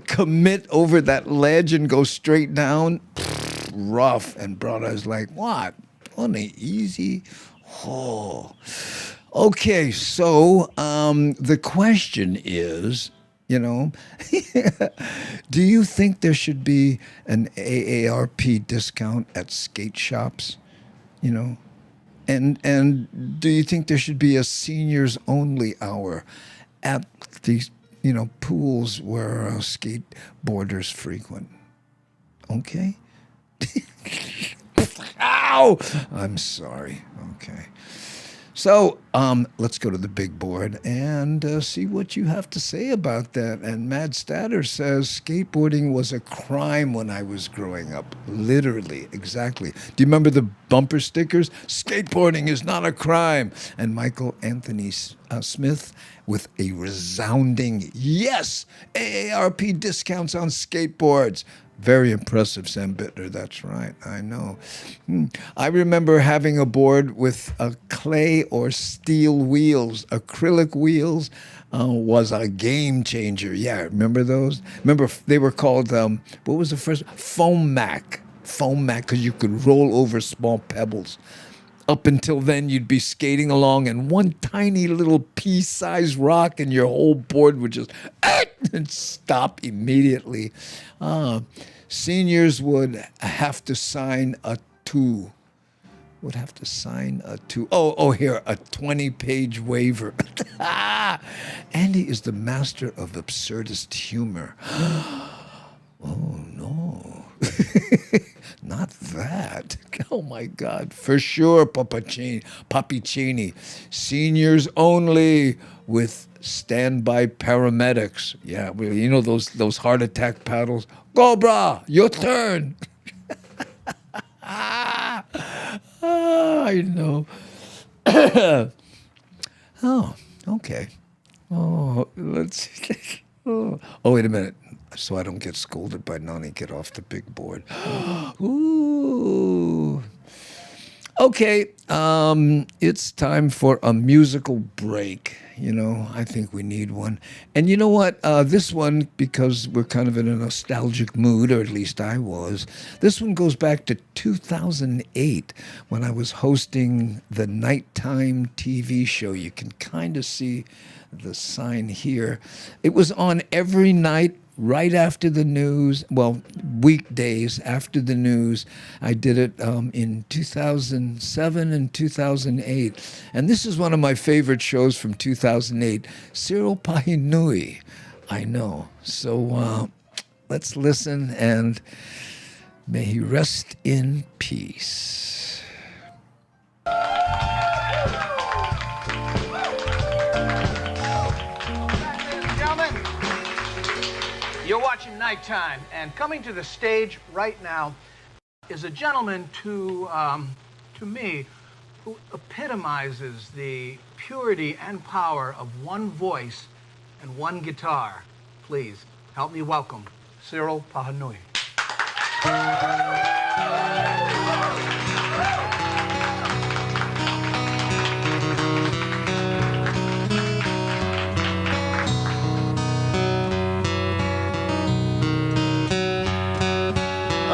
commit over that ledge and go straight down, rough. And brother's like, what? Only easy? Oh. Okay, so the question is, do you think there should be an AARP discount at skate shops? And do you think there should be a seniors only hour at these, pools where skateboarders frequent? Okay. Ow! I'm sorry. Okay. So let's go to the big board and see what you have to say about that. And Mad Statter says skateboarding was a crime when I was growing up. Literally, exactly. Do you remember the bumper stickers? Skateboarding is not a crime. And Michael Anthony Smith with a resounding yes. AARP discounts on skateboards. Very impressive, Sam Bittner. That's right. I know. I remember having a board with clay or steel wheels. Acrylic wheels was a game changer. Yeah, remember those? Remember they were called, what was the first? Foam Mac. Foam Mac, because you could roll over small pebbles. Up until then, you'd be skating along and one tiny little pea-sized rock and your whole board would just and stop immediately. Seniors would have to sign a 2. Would have to sign a 2. Oh, here, a 20-page waiver. Andy is the master of absurdist humor. Oh, no. Not that. Oh, my God. For sure, Papicini. Seniors only with standby paramedics. Yeah, well, those heart attack paddles. Cobra, your turn. I know. Oh, okay. Oh, let's see. Oh, wait a minute. So I don't get scolded by Nani. Get off the big board. Ooh. Okay, it's time for a musical break. You know, I think we need one. And you know what? This one, because we're kind of in a nostalgic mood, or at least I was, this one goes back to 2008 when I was hosting the nighttime TV show. You can kind of see the sign here. It was on every night right after the news, well, weekdays after the news. I did it in 2007 and 2008. And this is one of my favorite shows from 2008, Cyril Pahinui. I know. So let's listen, and may he rest in peace. You're watching Nighttime, and coming to the stage right now is a gentleman to me who epitomizes the purity and power of one voice and one guitar. Please help me welcome Cyril Pahinui.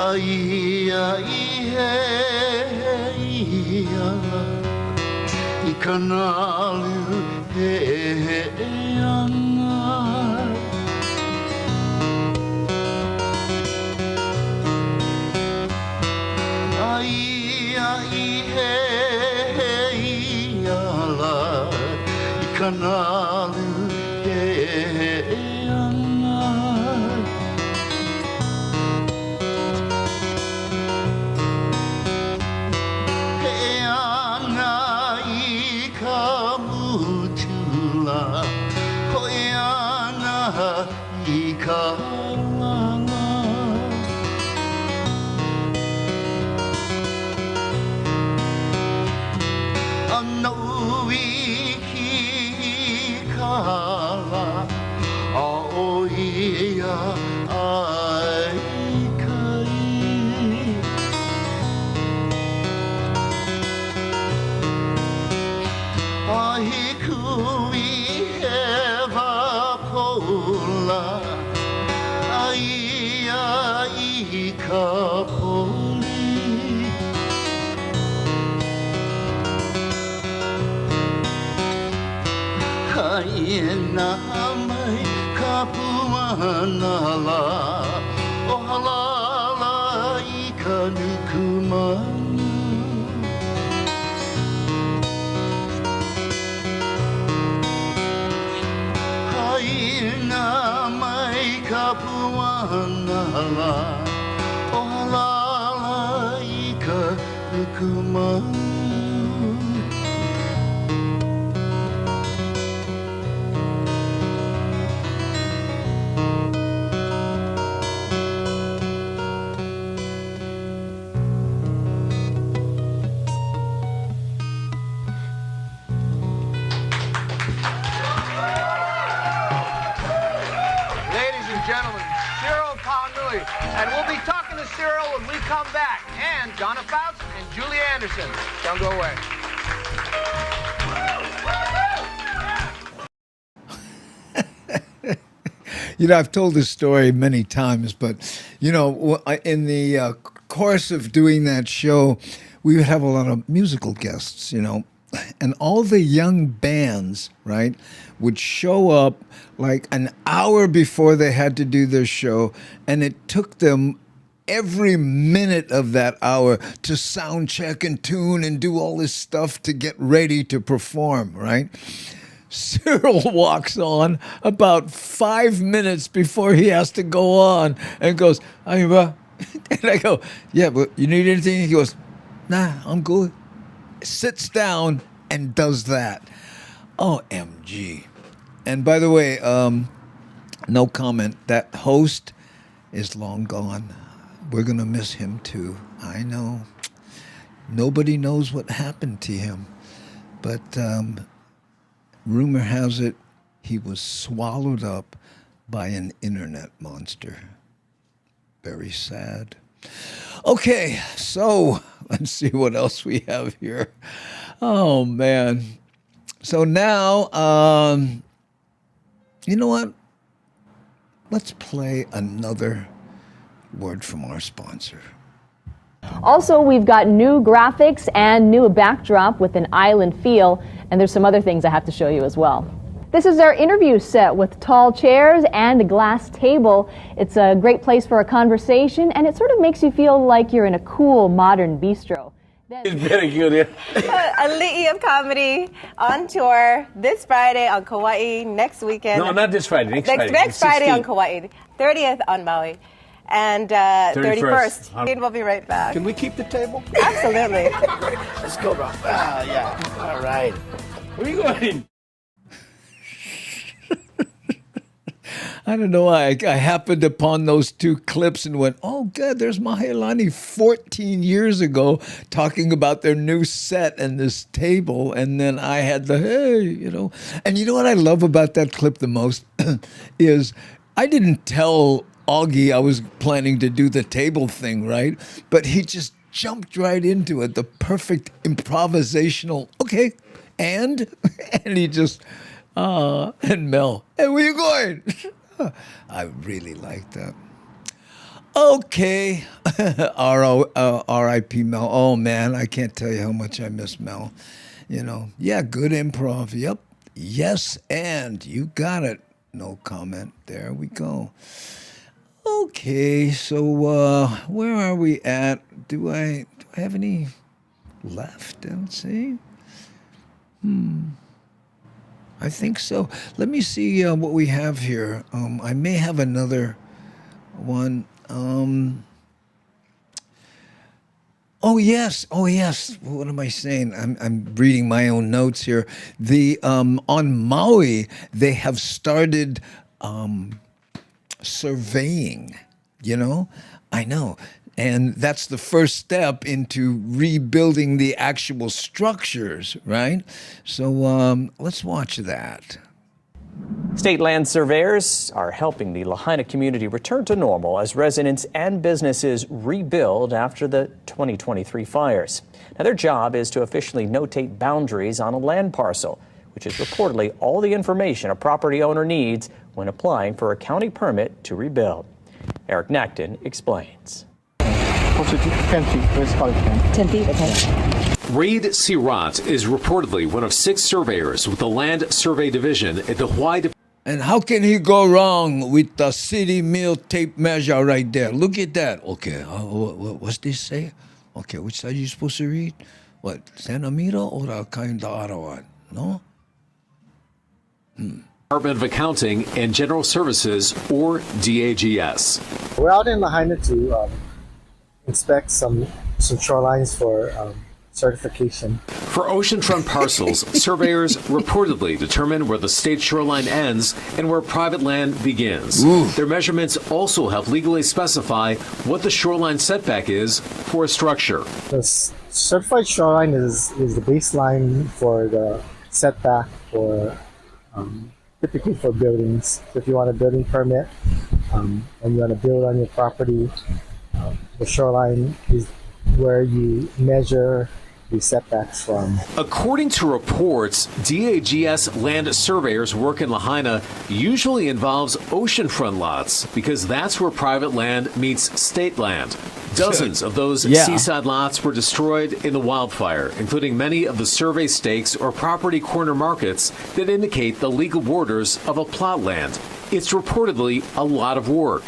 Ai ai he ala I kanalu he ana Ai ai he ala I kanalu he ana And we'll be talking to Cyril when we come back. And Donna Fouts and Julie Anderson. Don't go away. You know, I've told this story many times, but, you know, in the course of doing that show, we would have a lot of musical guests, you know, and all the young bands, right, would show up like an hour before they had to do their show, and it took them every minute of that hour to sound check and tune and do all this stuff to get ready to perform, right? Cyril walks on about 5 minutes before he has to go on and goes, and I go, yeah, but you need anything? He goes, nah, I'm good. Sits down and does that. OMG. And by the way, no comment. That host is long gone. We're going to miss him too. I know. Nobody knows what happened to him. But rumor has it he was swallowed up by an internet monster. Very sad. Okay, so let's see what else we have here. Oh, man. So now, you know what? Let's play another word from our sponsor. Also, we've got new graphics and new backdrop with an island feel, and there's some other things I have to show you as well. This is our interview set with tall chairs and a glass table. It's a great place for a conversation, and it sort of makes you feel like you're in a cool modern bistro. It's very good, yeah. A Li'i of Comedy on tour this Friday on Kauai, next weekend. No, not this Friday, next Friday. Next Friday on Kauai, 30th on Maui, and 31st. We'll be right back. Can we keep the table? Absolutely. Let's go, bro. Yeah. All right. Where are you going? I don't know why. I happened upon those two clips and went, oh, good, there's Mahealani 14 years ago talking about their new set and this table. And then I had the, hey, you know. And you know what I love about that clip the most is I didn't tell Augie I was planning to do the table thing, right? But he just jumped right into it. The perfect improvisational, okay, and he just, and Mel, hey, where you going? I really like that. Okay. R.I.P. Mel. Oh, man, I can't tell you how much I miss Mel. You know, yeah, good improv. Yep. Yes, and you got it. No comment. There we go. Okay, so where are we at? Do I have any left? Let's see. I think so. Let me see what we have here. I may have another one. Oh yes. What am I saying? I'm reading my own notes here. The on Maui they have started surveying. You know, I know. And that's the first step into rebuilding the actual structures, right? So let's watch that. State land surveyors are helping the Lahaina community return to normal as residents and businesses rebuild after the 2023 fires. Now, their job is to officially notate boundaries on a land parcel, which is reportedly all the information a property owner needs when applying for a county permit to rebuild. Eric Necton explains. 10 feet. Let's call it 10. 10 feet, okay. Reid Sirat is reportedly one of 6 surveyors with the Land Survey Division at the Hawaii Department. And how can he go wrong with the city mill tape measure right there? Look at that. Okay, what's this say? Okay, which side are you supposed to read? What, centimeter or the kind of other one? No? Department of Accounting and General Services, or DAGS. We're out in Lahaina to inspect some shorelines for certification. For oceanfront parcels, surveyors reportedly determine where the state shoreline ends and where private land begins. Their measurements also help legally specify what the shoreline setback is for a structure. The certified shoreline is the baseline for the setback for typically for buildings. So if you want a building permit and you want to build on your property, the shoreline is where you measure the setbacks from. According to reports, DAGS land surveyors' work in Lahaina usually involves oceanfront lots because that's where private land meets state land. Dozens of those seaside lots were destroyed in the wildfire, including many of the survey stakes or property corner markets that indicate the legal borders of a plot land. It's reportedly a lot of work.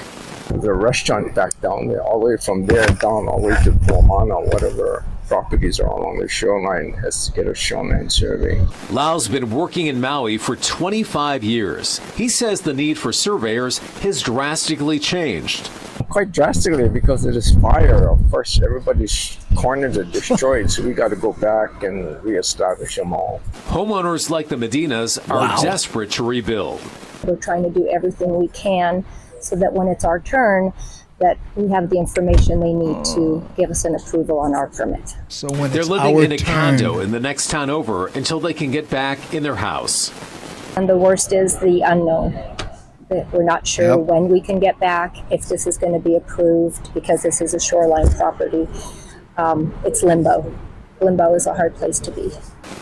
There's a restaurant back down there, all the way from there down, all the way to Pomana, whatever properties are along the shoreline has to get a shoreline survey. Lau's been working in Maui for 25 years. He says the need for surveyors has drastically changed. Quite drastically because of this fire. Of course, everybody's corners are destroyed, so we got to go back and reestablish them all. Homeowners like the Medinas are desperate to rebuild. We're trying to do everything we can so that when it's our turn, that we have the information they need to give us an approval on our permit. So when they're it's living our in a turn, condo in the next town over until they can get back in their house. And the worst is the unknown. That we're not sure when we can get back, if this is going to be approved, because this is a shoreline property. It's limbo. Limbo is a hard place to be.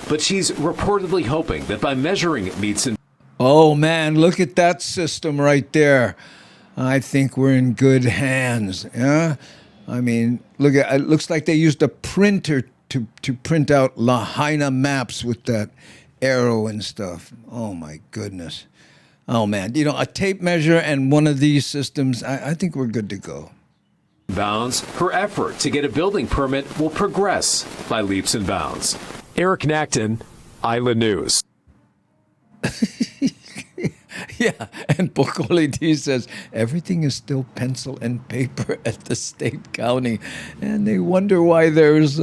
But she's reportedly hoping that by measuring meats and Oh man, look at that system right there. I think we're in good hands. Yeah, I mean, look at it. Looks like they used a printer to print out Lahaina maps with that arrow and stuff. Oh my goodness. Oh man, you know, a tape measure and one of these systems. I think we're good to go. bounds, her effort to get a building permit will progress by leaps and bounds. Eric Nacton, Island News. Yeah, and Bokoli D says everything is still pencil and paper at the state county, and they wonder why there's,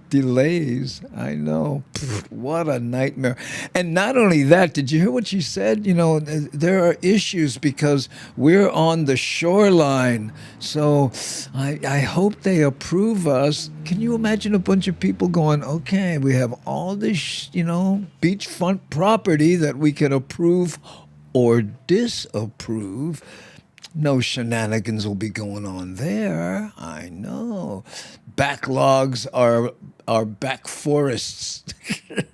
delays. I know. Pfft, what a nightmare. And not only that, did you hear what she said? You know, there are issues because we're on the shoreline. So I hope they approve us. Can you imagine a bunch of people going, okay, we have all this, beachfront property that we can approve or disapprove. No shenanigans will be going on there. I know. Backlogs are back forests.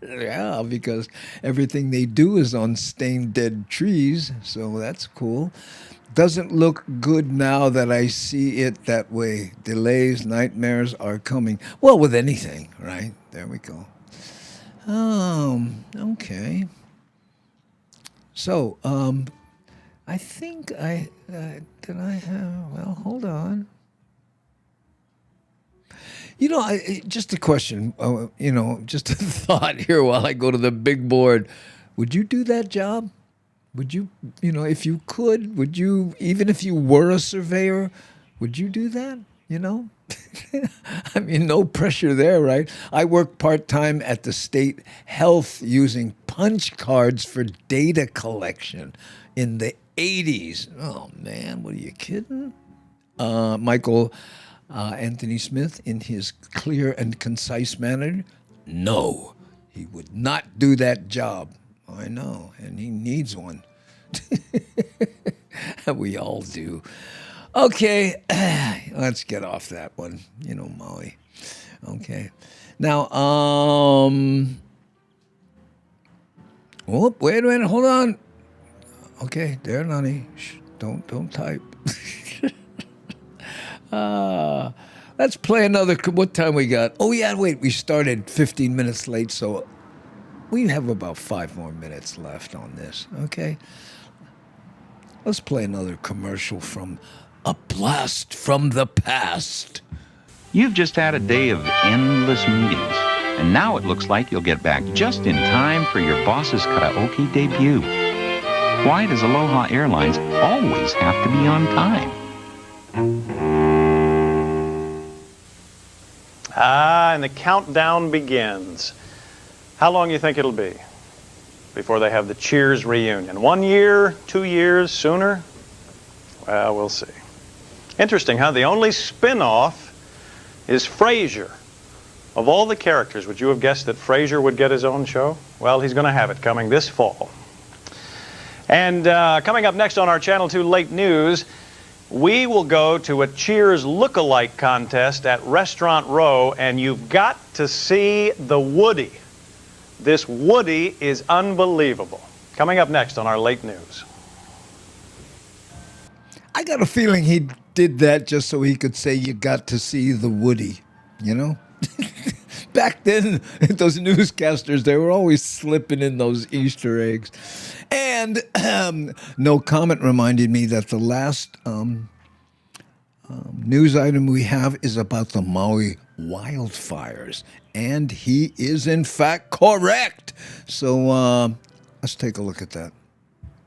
Yeah, because everything they do is on stained dead trees. So that's cool. Doesn't look good now that I see it that way. Delays, nightmares are coming. Well, with anything, right? There we go. Okay. So, I think did I have, well, hold on. Just a question, just a thought here while I go to the big board. Would you do that job? Would you, if you could, would you, even if you were a surveyor, would you do that, I mean, no pressure there, right? I worked part-time at the state health using punch cards for data collection in the 80s. Oh, man, what are you kidding? Michael Anthony Smith, in his clear and concise manner, no, he would not do that job. I know, and he needs one. We all do. Okay, let's get off that one, Maui. Okay. Now, wait a minute, hold on. Okay, there, Nani. Shh, don't type. Let's play another. What time we got? Oh yeah, wait. We started 15 minutes late, so we have about 5 more minutes left on this. Okay. Let's play another commercial from A Blast from the Past. You've just had a day of endless meetings, and now it looks like you'll get back just in time for your boss's karaoke debut. Why does Aloha Airlines always have to be on time? And the countdown begins. How long do you think it'll be before they have the Cheers reunion? 1 year, 2 years, sooner? Well, we'll see. Interesting, huh? The only spin-off is Frasier. Of all the characters, would you have guessed that Frasier would get his own show? Well, he's going to have it coming this fall. And coming up next on our Channel 2 Late News, we will go to a Cheers look-alike contest at Restaurant Row, and you've got to see the Woody. This Woody is unbelievable. Coming up next on our Late News. I got a feeling he did that just so he could say you got to see the Woody, Back then, those newscasters, they were always slipping in those Easter eggs. And No Comment reminded me that the last news item we have is about the Maui wildfires. And he is, in fact, correct. So let's take a look at that.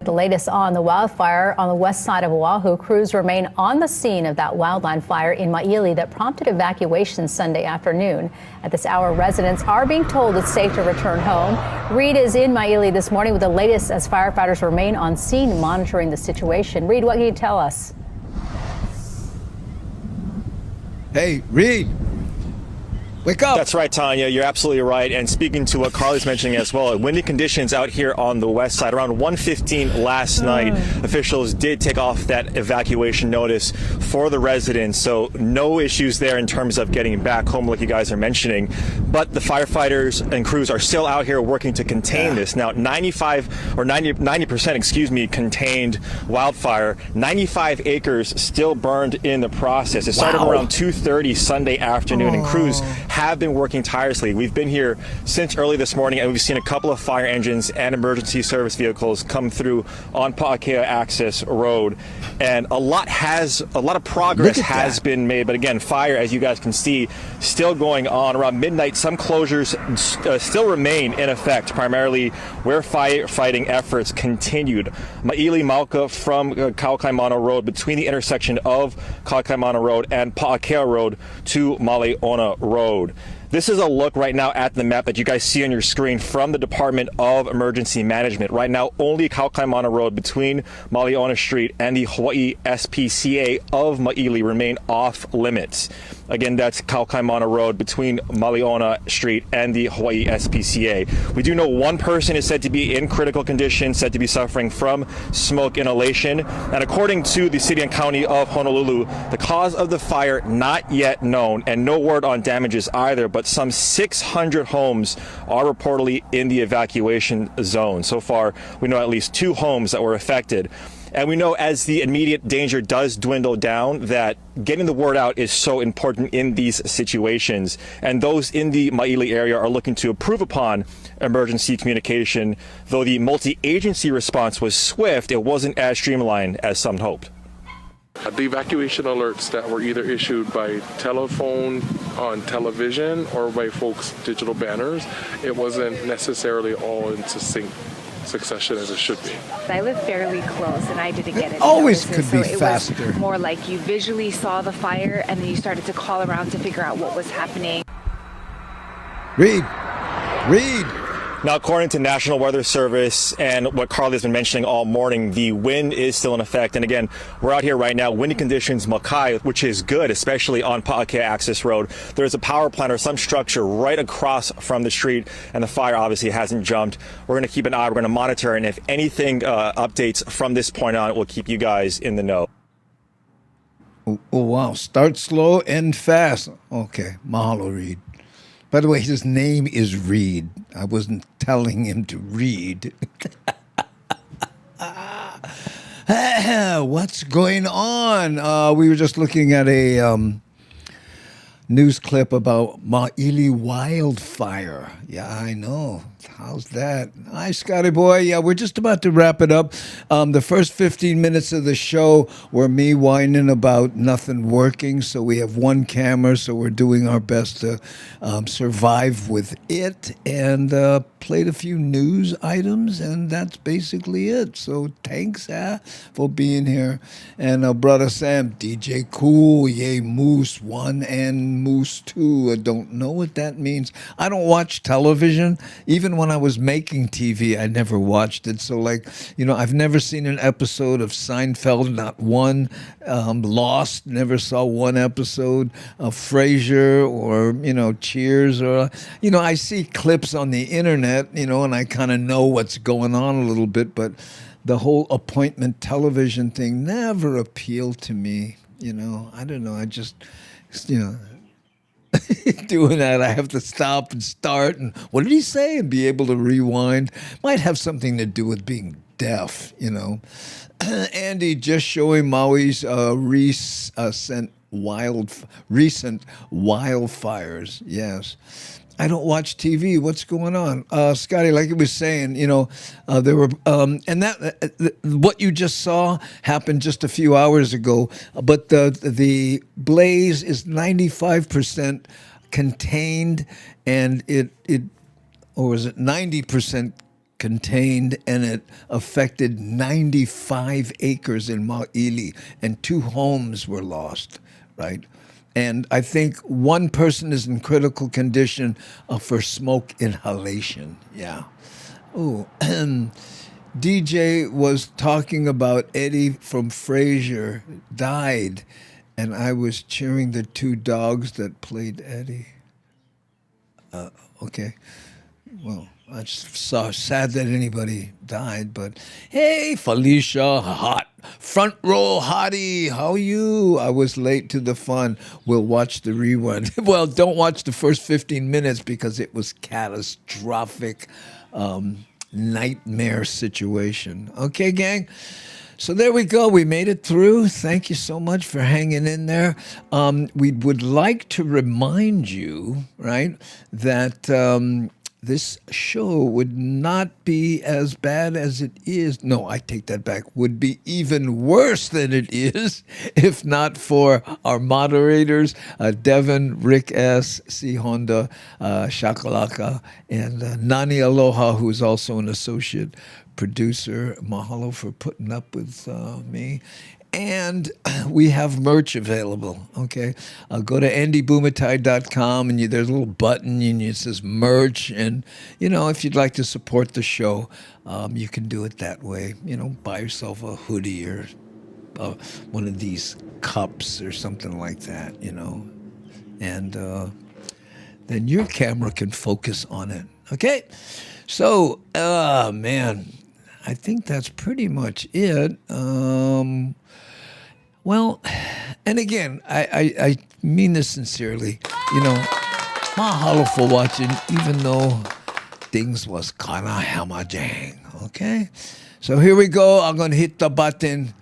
The latest on the wildfire on the west side of Oahu. Crews remain on the scene of that wildland fire in Maili that prompted evacuation Sunday afternoon. At this hour, residents are being told it's safe to return home. Reed is in Maili this morning with the latest as firefighters remain on scene monitoring the situation. Reed, what can you tell us? Hey, Reed. Wake up. That's right, Tanya. You're absolutely right. And speaking to what Carly's mentioning as well, windy conditions out here on the west side. Around 1:15 last night, officials did take off that evacuation notice for the residents. So no issues there in terms of getting back home like you guys are mentioning. But the firefighters and crews are still out here working to contain this. Now, 90%, contained wildfire. 95 acres still burned in the process. It started around 2:30 Sunday afternoon, and crews have been working tirelessly. We've been here since early this morning, and we've seen a couple of fire engines and emergency service vehicles come through on Pa'akea Access Road, and a lot of progress has been made. But again, fire, as you guys can see, still going on. Around midnight, some closures still remain in effect, primarily where firefighting efforts continued. Maili Mauka from Kaukaimana Road, between the intersection of Kaukaimana Road and Pa'akea Road to Maleona Road. This is a look right now at the map that you guys see on your screen from the Department of Emergency Management. Right now, only Kaukaimana Road between Maleona Street and the Hawaii SPCA of Maili remain off limits. Again, that's Kaukaimana Road between Maleona Street and the Hawaii SPCA. We do know one person is said to be in critical condition, said to be suffering from smoke inhalation. And according to the City and County of Honolulu, the cause of the fire not yet known, and no word on damages either, but some 600 homes are reportedly in the evacuation zone. So far, we know at least 2 homes that were affected. And we know as the immediate danger does dwindle down that getting the word out is so important in these situations. And those in the Maili area are looking to improve upon emergency communication. Though the multi-agency response was swift, it wasn't as streamlined as some hoped. The evacuation alerts that were either issued by telephone, on television, or by folks' digital banners, it wasn't necessarily all in succession as it should be. I live fairly close and I didn't get it. Always could be so faster. It was more like you visually saw the fire and then you started to call around to figure out what was happening. Read. Now, according to National Weather Service and what Carly has been mentioning all morning, the wind is still in effect. And again, we're out here right now, windy conditions, Makai, which is good, especially on Pa'akea Access Road. There's a power plant or some structure right across from the street, and the fire obviously hasn't jumped. We're going to keep an eye, we're going to monitor, and if anything updates from this point on, we'll keep you guys in the know. Oh, wow. Start slow, end fast. Okay. Mahalo, Reed. By the way, his name is Reed. I wasn't telling him to read. What's going on? We were just looking at a news clip about Maili wildfire. Yeah, I know. How's that? Hi, Scotty boy. Yeah, we're just about to wrap it up. The first 15 minutes of the show were me whining about nothing working. So we have one camera, so we're doing our best to survive with it, and played a few news items, and that's basically it. So thanks for being here. And brother Sam, DJ Cool, yay, Moose 1 and Moose 2. I don't know what that means. I don't watch television. Even when I was making TV, I never watched it. So, like, you know, I've never seen an episode of Seinfeld, not one. Lost, never saw one episode of Frasier or, you know, Cheers. Or, you know, I see clips on the internet, you know, and I kind of know what's going on a little bit. But the whole appointment television thing never appealed to me. You know, I don't know. I just, you know, doing that, I have to stop and start and what did he say and be able to rewind. Might have something to do with being deaf, you know. Andy just showing Maui's recent wildfires. Yes. I don't watch TV. What's going on? Scotty, like he was saying, you know, there were, and that what you just saw happened just a few hours ago, but the blaze is 95% contained, and or was it 90% contained, and it affected 95 acres in Maili, and 2 homes were lost, right? And I think one person is in critical condition for smoke inhalation. Yeah. Oh, DJ was talking about Eddie from Frasier died, and I was cheering the 2 dogs that played Eddie. Okay. Well, I'm so sad that anybody died, but hey, Felicia, hot front row hottie, how you? I was late to the fun. We'll watch the rerun. Well, don't watch the first 15 minutes because it was catastrophic, nightmare situation. Okay, gang. So there we go. We made it through. Thank you so much for hanging in there. We would like to remind you, right, that this show would not be as bad as it is. No, I take that back. Would be even worse than it is if not for our moderators, Devin, Rick S., C. Honda, Shakalaka, and Nani Aloha, who is also an associate producer. Mahalo for putting up with me. And we have merch available, okay? Go to andybumatai.com, and there's a little button, and it says merch. And, if you'd like to support the show, you can do it that way. Buy yourself a hoodie or one of these cups or something like that, And then your camera can focus on it, okay? So, man, I think that's pretty much it. Well, and again, I mean this sincerely. Mahalo for watching, even though things was kind of hamajang, okay? So here we go. I'm going to hit the button.